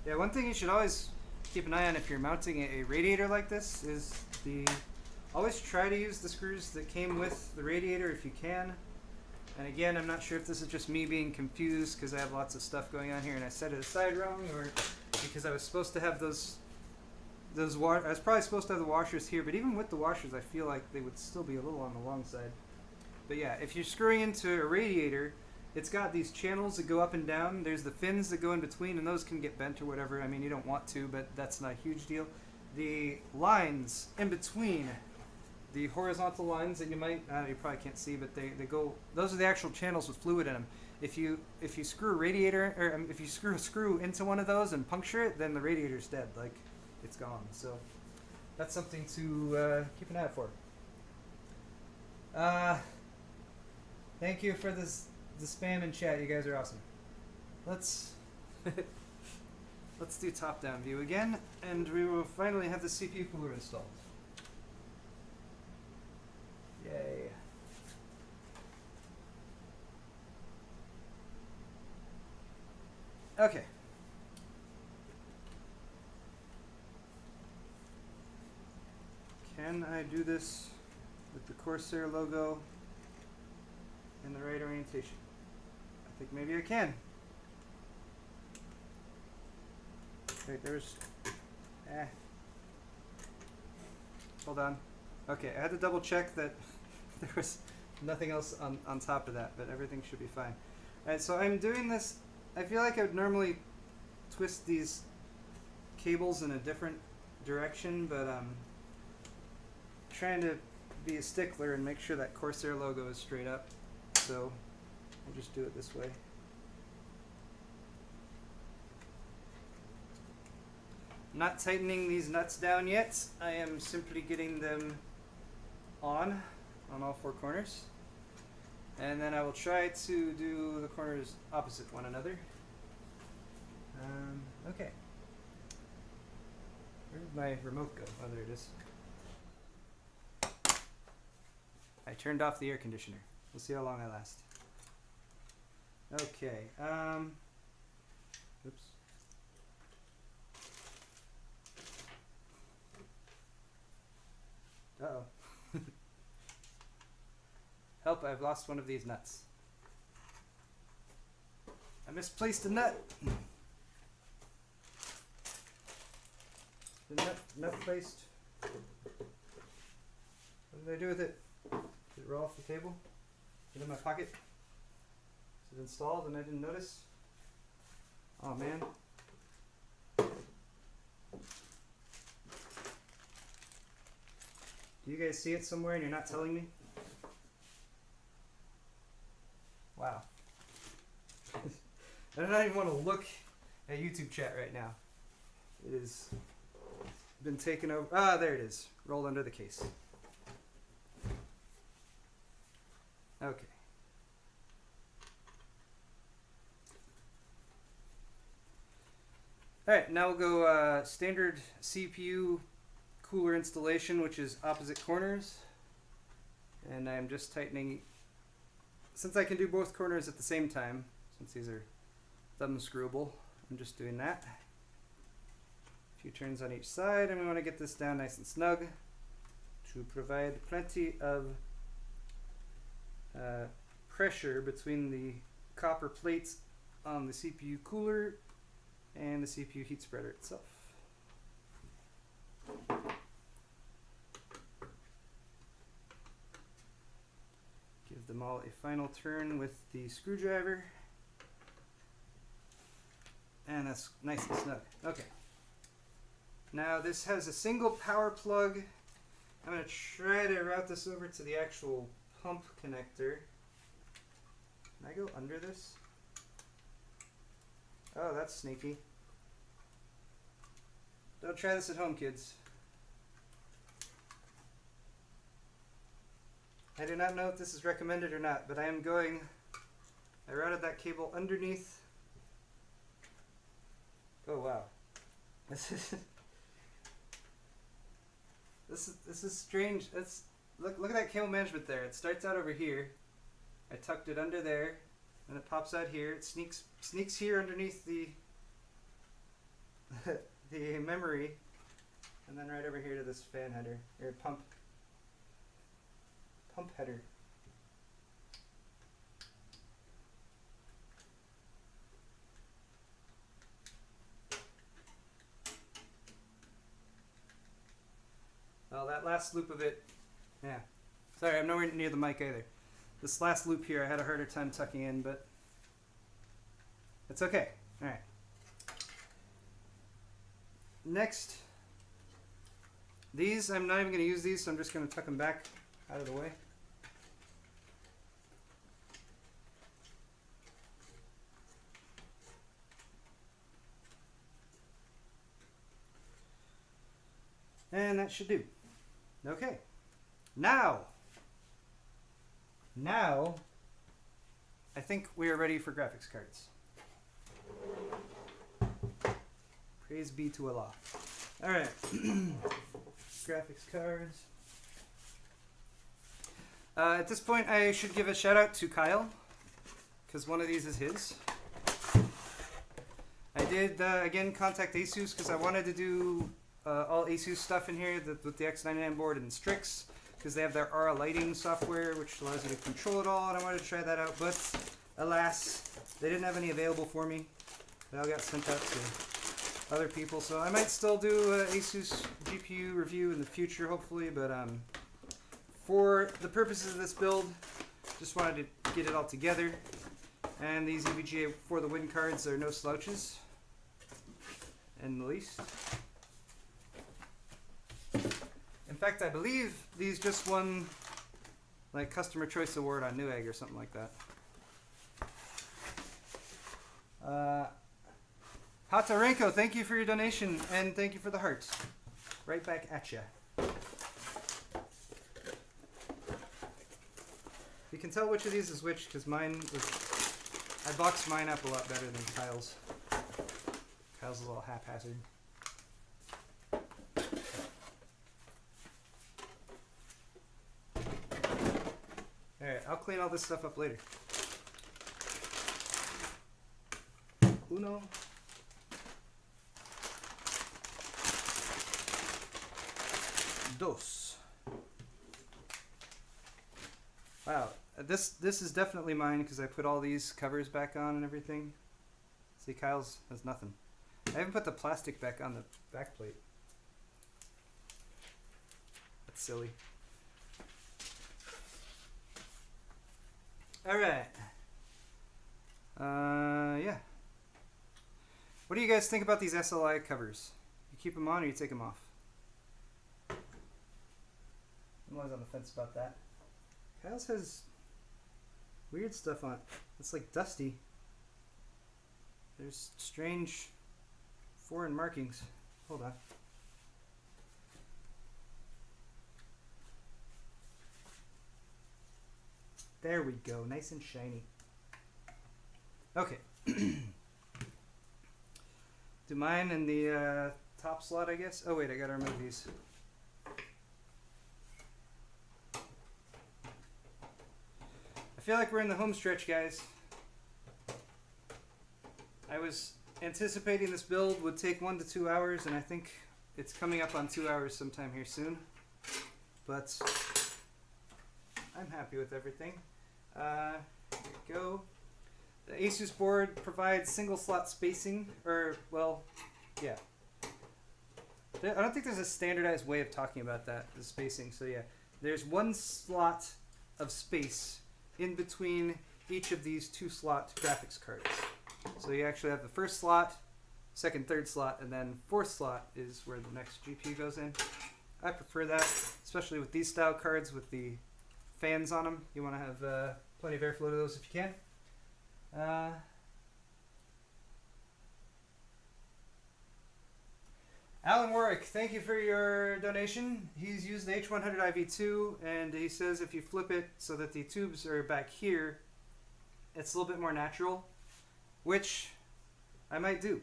Yeah, one thing you should always keep an eye on if you're mounting a radiator like this is always try to use the screws that came with the radiator if you can. And again, I'm not sure if this is just me being confused because I have lots of stuff going on here and I set it aside wrong, or because I was supposed to have I was probably supposed to have the washers here, but even with the washers I feel like they would still be a little on the long side. But yeah, if you're screwing into a radiator, it's got these channels that go up and down. There's the fins that go in between, and those can get bent or whatever. I mean, you don't want to, but that's not a huge deal. The lines in between, the horizontal lines that you probably can't see, but they go, those are the actual channels with fluid in them. If you screw a radiator, or if you screw a screw into one of those and puncture it, then the radiator's dead, like it's gone. So that's something to keep an eye out for. Thank you for the spam in chat. You guys are awesome. Let's do top-down view again, and we will finally have the CPU cooler installed. Yay. Okay. Can I do this with the Corsair logo in the right orientation? I think maybe I can. Wait, there's... Hold on. Okay, I had to double check that there was nothing else on top of that, but everything should be fine. Alright, so I'm doing this. I feel like I would normally twist these cables in a different direction, but trying to be a stickler and make sure that Corsair logo is straight up. So I'll just do it this way. Not tightening these nuts down yet. I am simply getting them on all 4 corners. And then I will try to do the corners opposite one another. Okay. Where did my remote go? Oh, there it is. I turned off the air conditioner. We'll see how long I last. Okay. Oops. Uh-oh. Help, I've lost one of these nuts. I misplaced a nut. The nut placed. What did I do with it? Did it roll off the table? Is it in my pocket? Is it installed and I didn't notice? Oh man. Do you guys see it somewhere and you're not telling me? Wow. I don't even want to look at YouTube chat right now. It is been taken over. Ah, there it is. Rolled under the case. Okay. Alright, now we'll go standard CPU cooler installation, which is opposite corners. And I'm just tightening, since I can do both corners at the same time, since these are thumb screwable, I'm just doing that. A few turns on each side, and we want to get this down nice and snug to provide plenty of pressure between the copper plates on the CPU cooler and the CPU heat spreader itself. Give them all a final turn with the screwdriver. And that's nice and snug. Okay. Now this has a single power plug. I'm going to try to route this over to the actual pump connector. Can I go under this? Oh, that's sneaky. Don't try this at home, kids. I do not know if this is recommended or not, but I routed that cable underneath. Oh wow. This is strange. Look at that cable management there. It starts out over here. I tucked it under there, and it pops out here. It sneaks here underneath the the memory, and then right over here to this fan header or pump header. Well, that last loop of it, yeah. Sorry, I'm nowhere near the mic either. This last loop here I had a harder time tucking in, but it's okay. All right. Next, these, I'm not even going to use these, so I'm just going to tuck them back out of the way. And that should do. Okay. Now, I think we are ready for graphics cards. Praise be to Allah. All right. Graphics cards. At this point, I should give a shout out to Kyle, because one of these is his. I did, again, contact ASUS because I wanted to do all ASUS stuff in here with the X99 board and Strix, because they have their Aura lighting software, which allows you to control it all, and I wanted to try that out, but alas, they didn't have any available for me. They all got sent out to other people, so I might still do an ASUS GPU review in the future, hopefully, but for the purposes of this build, just wanted to get it all together. And these EVGA for the win cards are no slouches in the least. In fact, I believe these just won like Customer Choice Award on Newegg or something like that. Hatarenko, thank you for your donation and thank you for the hearts. Right back at ya. You can tell which of these is which because I boxed mine up a lot better than Kyle's. Kyle's a little haphazard. Alright, I'll clean all this stuff up later. Uno. Dos. Wow, this is definitely mine because I put all these covers back on and everything. See, Kyle's has nothing. I haven't put the plastic back on the back plate. That's silly. Alright. Yeah. What do you guys think about these SLI covers? You keep them on or you take them off? I'm always on the fence about that. Kyle's has weird stuff on it. It's like dusty. There's strange foreign markings. Hold on. There we go, nice and shiny. Okay. Do mine in the top slot, I guess? Oh wait, I gotta remove these. I feel like we're in the home stretch, guys. I was anticipating this build would take 1 to 2 hours, and I think it's coming up on 2 hours sometime here soon. But I'm happy with everything. Here we go. The Asus board provides single slot spacing, or, well, yeah. I don't think there's a standardized way of talking about that, the spacing. So yeah, there's one slot of space in between each of these 2 slot graphics cards. So you actually have the first slot, second, third slot, and then fourth slot is where the next GPU goes in. I prefer that, especially with these style cards with the fans on them. You want to have plenty of airflow to those if you can. Alan Warwick, thank you for your donation. He's used the H100 IV2, and he says if you flip it so that the tubes are back here, it's a little bit more natural, which I might do.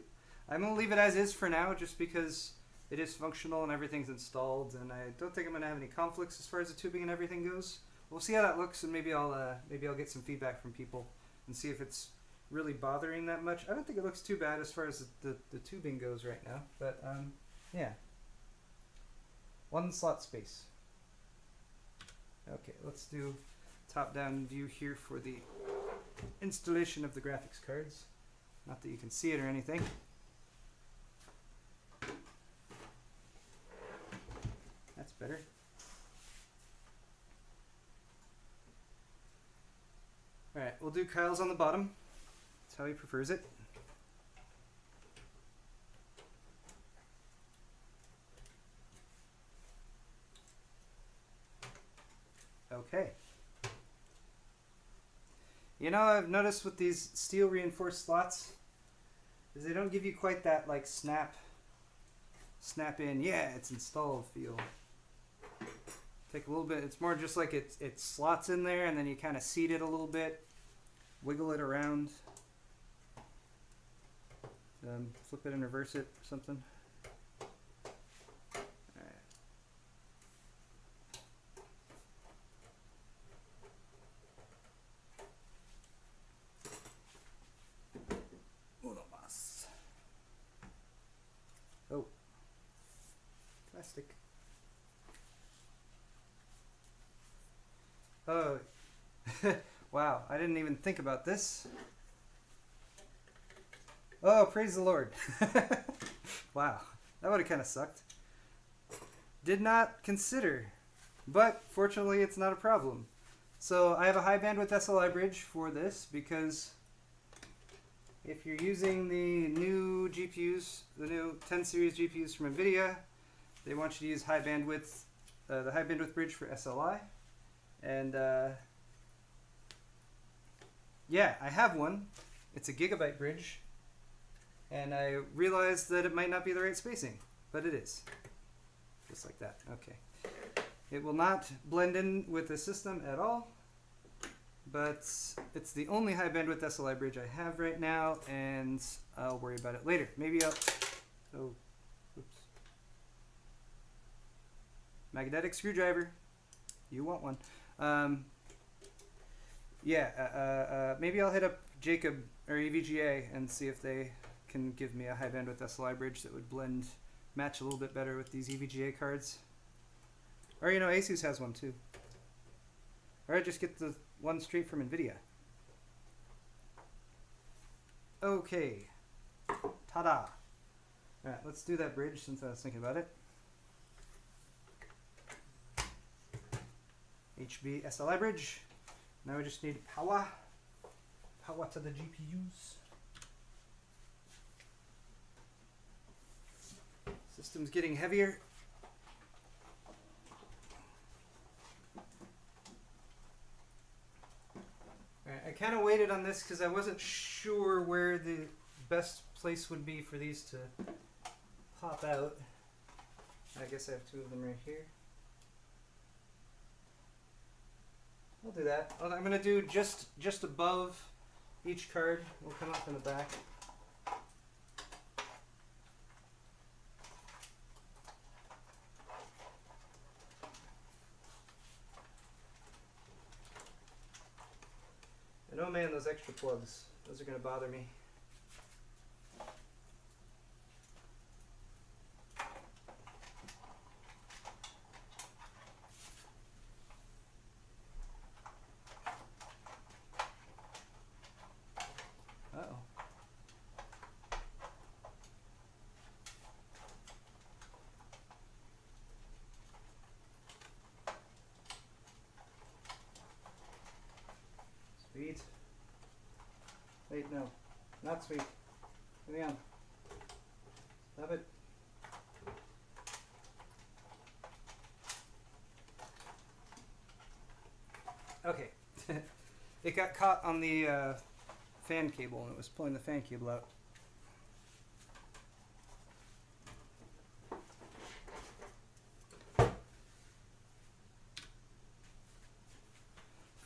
I'm going to leave it as is for now, just because it is functional and everything's installed, and I don't think I'm going to have any conflicts as far as the tubing and everything goes. We'll see how that looks, and maybe I'll get some feedback from people and see if it's really bothering that much. I don't think it looks too bad as far as the tubing goes right now, but yeah. 1 slot space. Okay, let's do top-down view here for the installation of the graphics cards. Not that you can see it or anything. That's better. Alright, we'll do Kyle's on the bottom. That's how he prefers it. Okay. You know, I've noticed with these steel reinforced slots is they don't give you quite that like snap in, yeah, it's installed feel. Take a little bit, it's more just like it slots in there and then you kind of seat it a little bit, wiggle it around, flip it and reverse it or something. Oh, plastic. Oh, wow, I didn't even think about this. Oh, praise the Lord. Wow, that would have kind of sucked. Did not consider, but fortunately it's not a problem. So I have a high bandwidth SLI bridge for this because if you're using the new GPUs, the new 10 series GPUs from NVIDIA, they want you to use high bandwidth, the high bandwidth bridge for SLI. And yeah, I have one. It's a gigabyte bridge. And I realized that it might not be the right spacing, but it is. Just like that. Okay. It will not blend in with the system at all, but it's the only high bandwidth SLI bridge I have right now, and I'll worry about it later. Maybe I'll... Oh, oops. Magnetic screwdriver. You want one. Yeah, maybe I'll hit up Jacob or EVGA and see if they can give me a high bandwidth SLI bridge that would match a little bit better with these EVGA cards. Or, you know, Asus has one too. Or I just get the one straight from NVIDIA. Okay. Ta-da. Alright, let's do that bridge since I was thinking about it. HB SLI bridge. Now we just need power. Power to the GPUs. System's getting heavier. Alright, I kind of waited on this because I wasn't sure where the best place would be for these to pop out. I guess I have 2 of them right here. I'll do that. I'm gonna do just above each card. Will come up in the back. And oh man, those extra plugs. Those are gonna bother me. Uh-oh. Sweet. Wait, no. Not sweet. Give me on. Stop it. Okay. It got caught on the fan cable and it was pulling the fan cable out.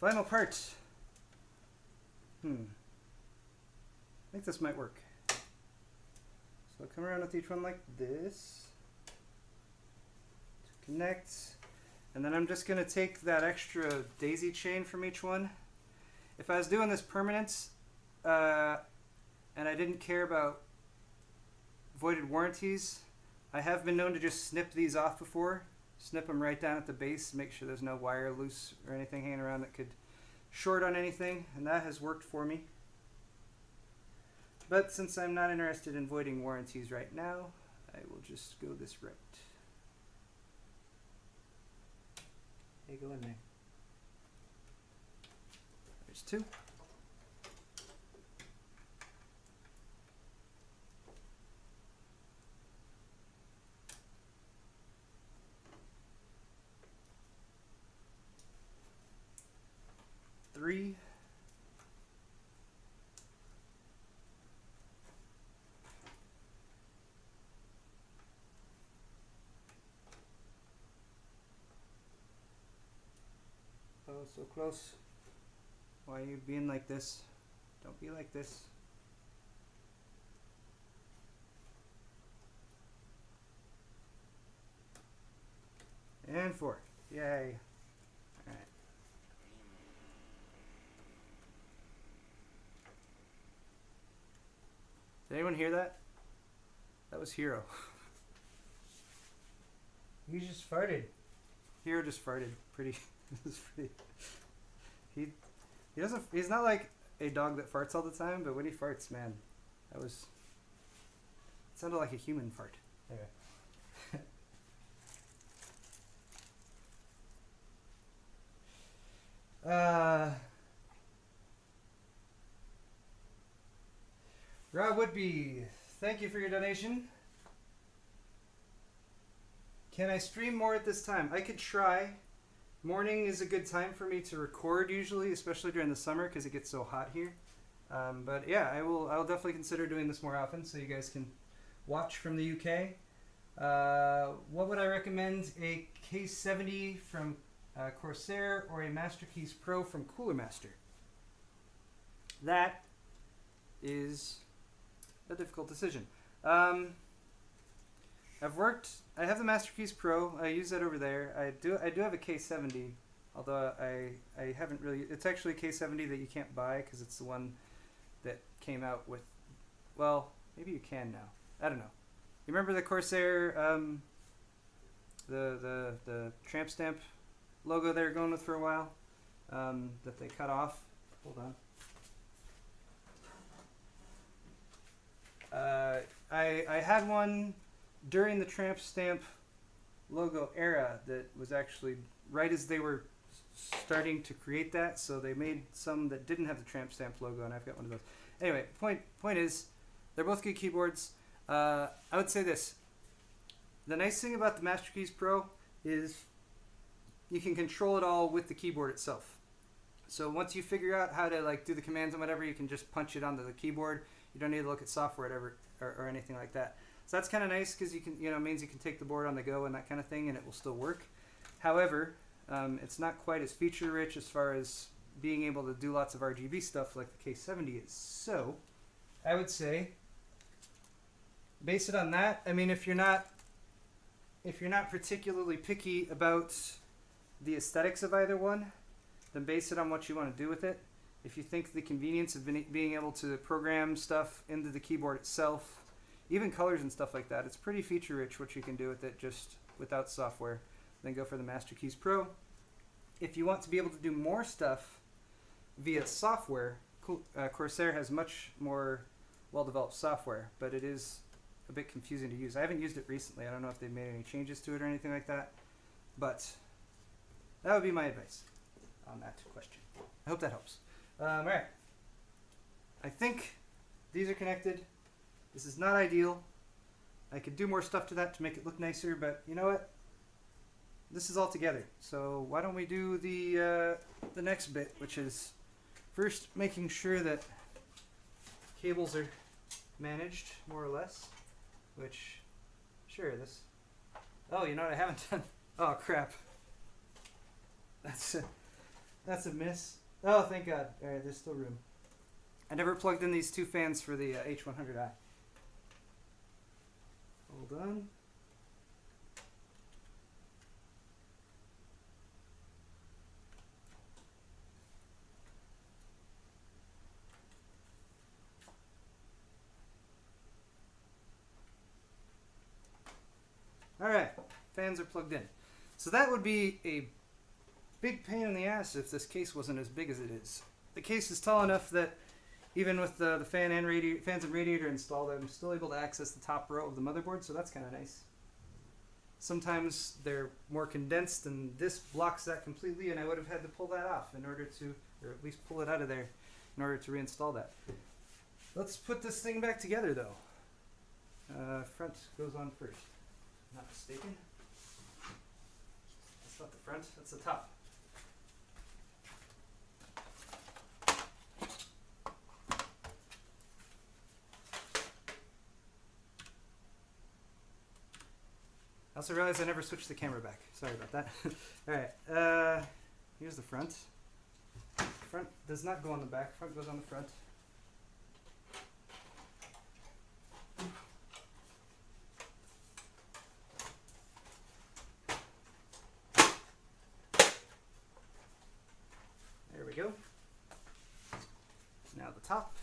Final part. I think this might work. So I'll come around with each one like this to connect. And then I'm just going to take that extra daisy chain from each one. If I was doing this permanent and I didn't care about voided warranties, I have been known to just snip these off before. Snip them right down at the base, make sure there's no wire loose or anything hanging around that could short on anything, and that has worked for me. But since I'm not interested in voiding warranties right now, I will just go this route. Hey, go in there. There's two. Three. Oh, so close. Why are you being like this? Don't be like this. And four. Yay. Alright. Did anyone hear that? That was Hero. He just farted. Hero just farted. Pretty. He doesn't. He's not like a dog that farts all the time, but when he farts, man, it sounded like a human fart. Anyway. Rob Woodby, thank you for your donation. Can I stream more at this time? I could try. Morning is a good time for me to record usually, especially during the summer because it gets so hot here. But yeah, I'll definitely consider doing this more often so you guys can watch from the UK. What would I recommend? A Case 70 from Corsair or a Master Keys Pro from Cooler Master? That is a difficult decision. I have the Master Keys Pro. I use that over there. I do have a K70, although I haven't really. It's actually a K70 that you can't buy because it's the one that came out with. Well, maybe you can now. I don't know. You remember the Corsair, the tramp stamp logo they were going with for a while, that they cut off. Hold on. I had one during the tramp stamp logo era that was actually right as they were starting to create that, so they made some that didn't have the tramp stamp logo, and I've got one of those. Anyway, point is, they're both good keyboards. I would say this. The nice thing about the Master Keys Pro is you can control it all with the keyboard itself. So once you figure out how to like do the commands and whatever, you can just punch it onto the keyboard. You don't need to look at software or anything like that. So that's kind of nice because you can, means you can take the board on the go and that kind of thing, and it will still work. However, It's not quite as feature rich as far as being able to do lots of RGB stuff like the K70 is. So I would say base it on that. I mean, if you're not particularly picky about the aesthetics of either one, then base it on what you want to do with it. If you think the convenience of being able to program stuff into the keyboard itself, even colors and stuff like that, it's pretty feature rich what you can do with it just without software. Then go for the Master Keys Pro. If you want to be able to do more stuff via software, Corsair has much more well-developed software, but it is a bit confusing to use. I haven't used it recently. I don't know if they've made any changes to it or anything like that, but that would be my advice on that question. I hope that helps. All right. I think these are connected. This is not ideal. I could do more stuff to that to make it look nicer, but you know what? This is all together. So why don't we do the next bit, which is first making sure that cables are managed more or less. Which, sure, this. Oh, you know what I haven't done? Oh crap. That's a miss. Oh, thank God. All right, there's still room. I never plugged in these two fans for the H100i. Hold on. All right, fans are plugged in. So that would be a big pain in the ass if this case wasn't as big as it is. The case is tall enough that even with the fans and radiator installed, I'm still able to access the top row of the motherboard, so that's kind of nice. Sometimes they're more condensed, and this blocks that completely, and I would have had to pull that off in order to, or at least pull it out of there in order to reinstall that. Let's put this thing back together, though. Front goes on first. Not mistaken. That's not the front, that's the top. I also realized I never switched the camera back. Sorry about that. Alright, here's the front. Front does not go on the back, front goes on the front. There we go. Now the top.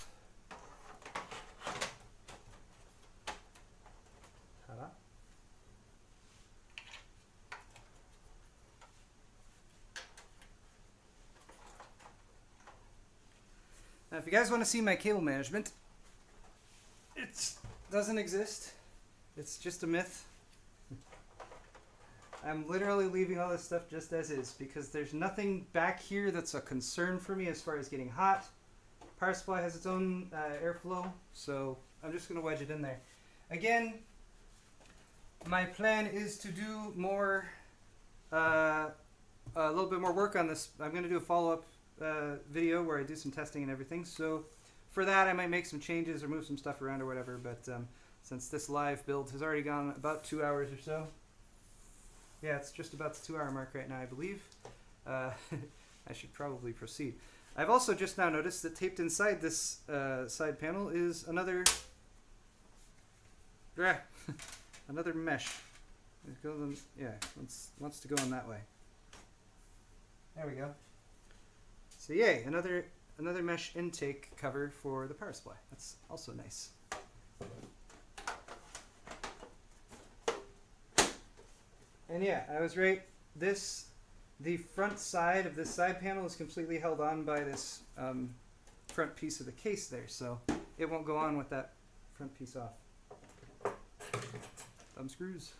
Ta-da. Now, if you guys want to see my cable management, it doesn't exist. It's just a myth. I'm literally leaving all this stuff just as is because there's nothing back here that's a concern for me as far as getting hot. Power supply has its own airflow, so I'm just going to wedge it in there. Again, my plan is to do more, a little bit more work on this. I'm going to do a follow-up video where I do some testing and everything. So for that, I might make some changes or move some stuff around or whatever. But since this live build has already gone about 2 hours or so, yeah, it's just about the 2-hour mark right now, I believe. I should probably proceed. I've also just now noticed that taped inside this side panel is another another mesh. It goes on, yeah, wants to go on that way. There we go. So yay, another mesh intake cover for the power supply. That's also nice. And yeah, I was right. The front side of this side panel is completely held on by this front piece of the case there, so it won't go on with that front piece off. Thumb screws.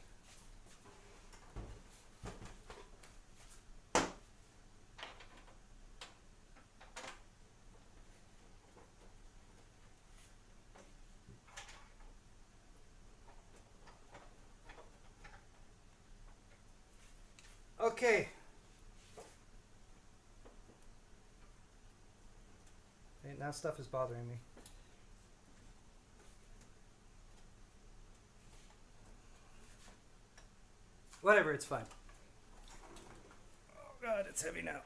Okay. Okay, now stuff is bothering me. Whatever, it's fine. God, it's heavy now.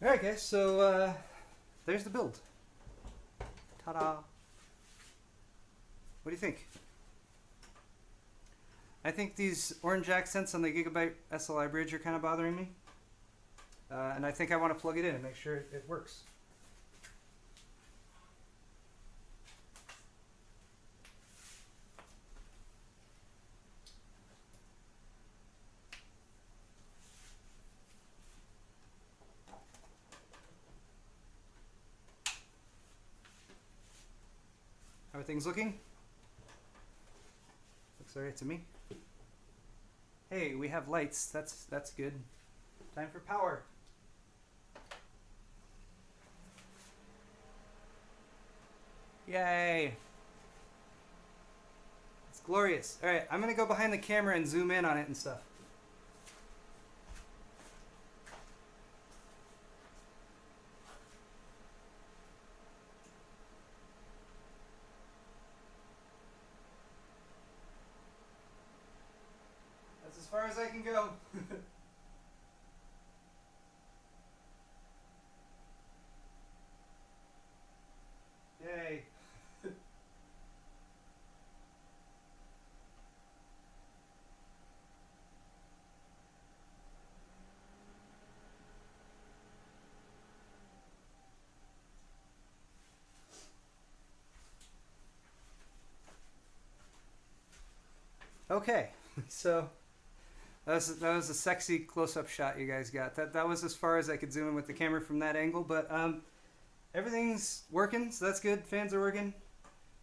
Alright guys, so there's the build. Ta-da! What do you think? I think these orange accents on the Gigabyte SLI bridge are kind of bothering me. And I think I want to plug it in and make sure it works. How are things looking? Looks alright to me. Hey, we have lights. That's good. Time for power. Yay! It's glorious. Alright, I'm gonna go behind the camera and zoom in on it and stuff. That's as far as I can go. Yay. Okay, so that was a sexy close-up shot you guys got. That was as far as I could zoom in with the camera from that angle, but everything's working, so that's good. Fans are working.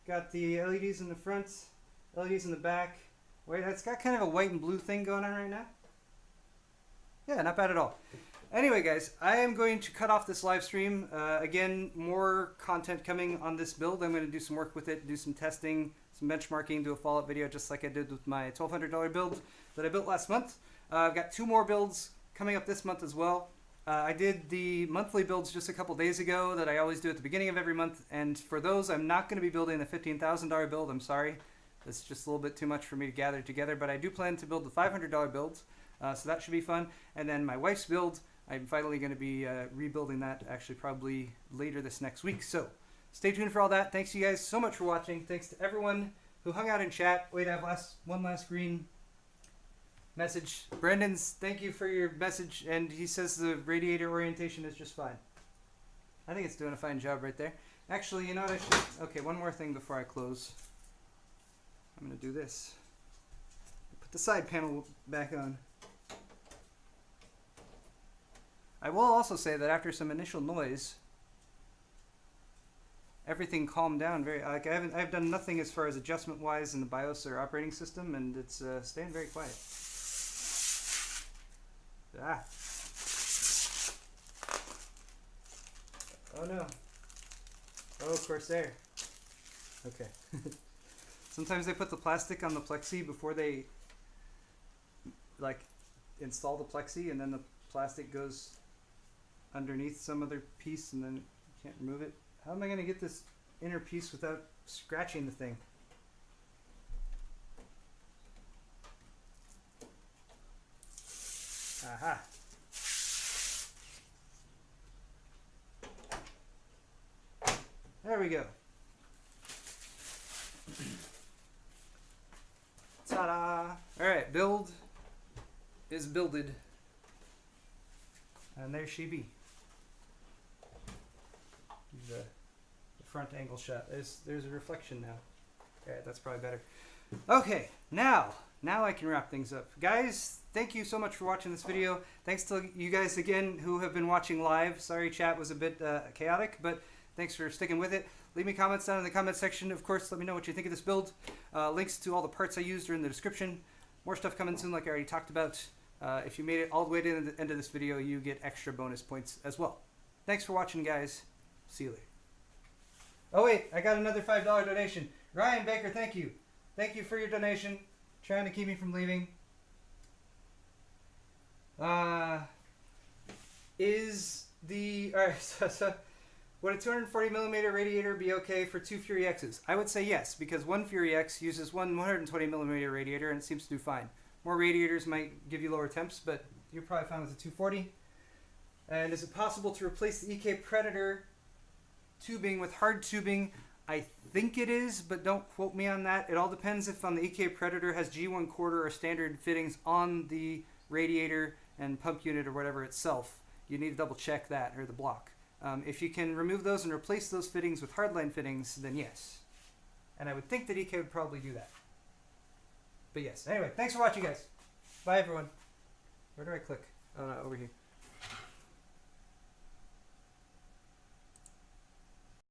Got the LEDs in the front, LEDs in the back. Wait, it's got kind of a white and blue thing going on right now. Yeah, not bad at all. Anyway, guys, I am going to cut off this live stream. Again, more content coming on this build. I'm going to do some work with it, do some testing, some benchmarking, do a follow-up video just like I did with my $1,200 build that I built last month. I've got 2 more builds coming up this month as well. I did the monthly builds just a couple days ago that I always do at the beginning of every month, and for those I'm not going to be building the $15,000 build. I'm sorry. It's just a little bit too much for me to gather together, but I do plan to build the $500 builds, so that should be fun. And then my wife's build, I'm finally going to be rebuilding that actually probably later this next week. So stay tuned for all that. Thanks you guys so much for watching. Thanks to everyone who hung out in chat. Wait, I have one last green message. Brendan's, thank you for your message, and he says the radiator orientation is just fine. I think it's doing a fine job right there. Actually, you know what I should... Okay, one more thing before I close. I'm going to do this. Put the side panel back on. I will also say that after some initial noise, everything calmed down very. Like I've done nothing as far as adjustment wise in the BIOS or operating system, and it's staying very quiet. Ah. Oh no. Oh, Corsair. Okay. Sometimes they put the plastic on the plexi before they like install the plexi, and then the plastic goes underneath some other piece, and then you can't remove it. How am I going to get this inner piece without scratching the thing? Aha. There we go. Ta-da! Alright, build is builded. And there she be. The front angle shot. There's a reflection now. Alright, that's probably better. Okay, now I can wrap things up. Guys, thank you so much for watching this video. Thanks to you guys again who have been watching live. Sorry chat was a bit chaotic, but thanks for sticking with it. Leave me comments down in the comment section. Of course, let me know what you think of this build. Links to all the parts I used are in the description. More stuff coming soon like I already talked about. If you made it all the way to the end of this video, you get extra bonus points as well. Thanks for watching, guys. See you later. Oh wait, I got another $5 donation. Ryan Baker, thank you. Thank you for your donation. Trying to keep me from leaving. Alright, so Would a 240 millimeter radiator be okay for 2 Fury X's? I would say yes, because one Fury X uses one 120 millimeter radiator and it seems to do fine. More radiators might give you lower temps, but you're probably fine with a 240. And is it possible to replace the EK Predator tubing with hard tubing? I think it is, but don't quote me on that. It all depends if on the EK Predator has G1 quarter or standard fittings on the radiator and pump unit or whatever itself. You need to double check that, or the block. If you can remove those and replace those fittings with hardline fittings, then yes. And I would think that EK would probably do that. But yes. Anyway, thanks for watching, guys. Bye, everyone. Where do I click? Oh, no, over here.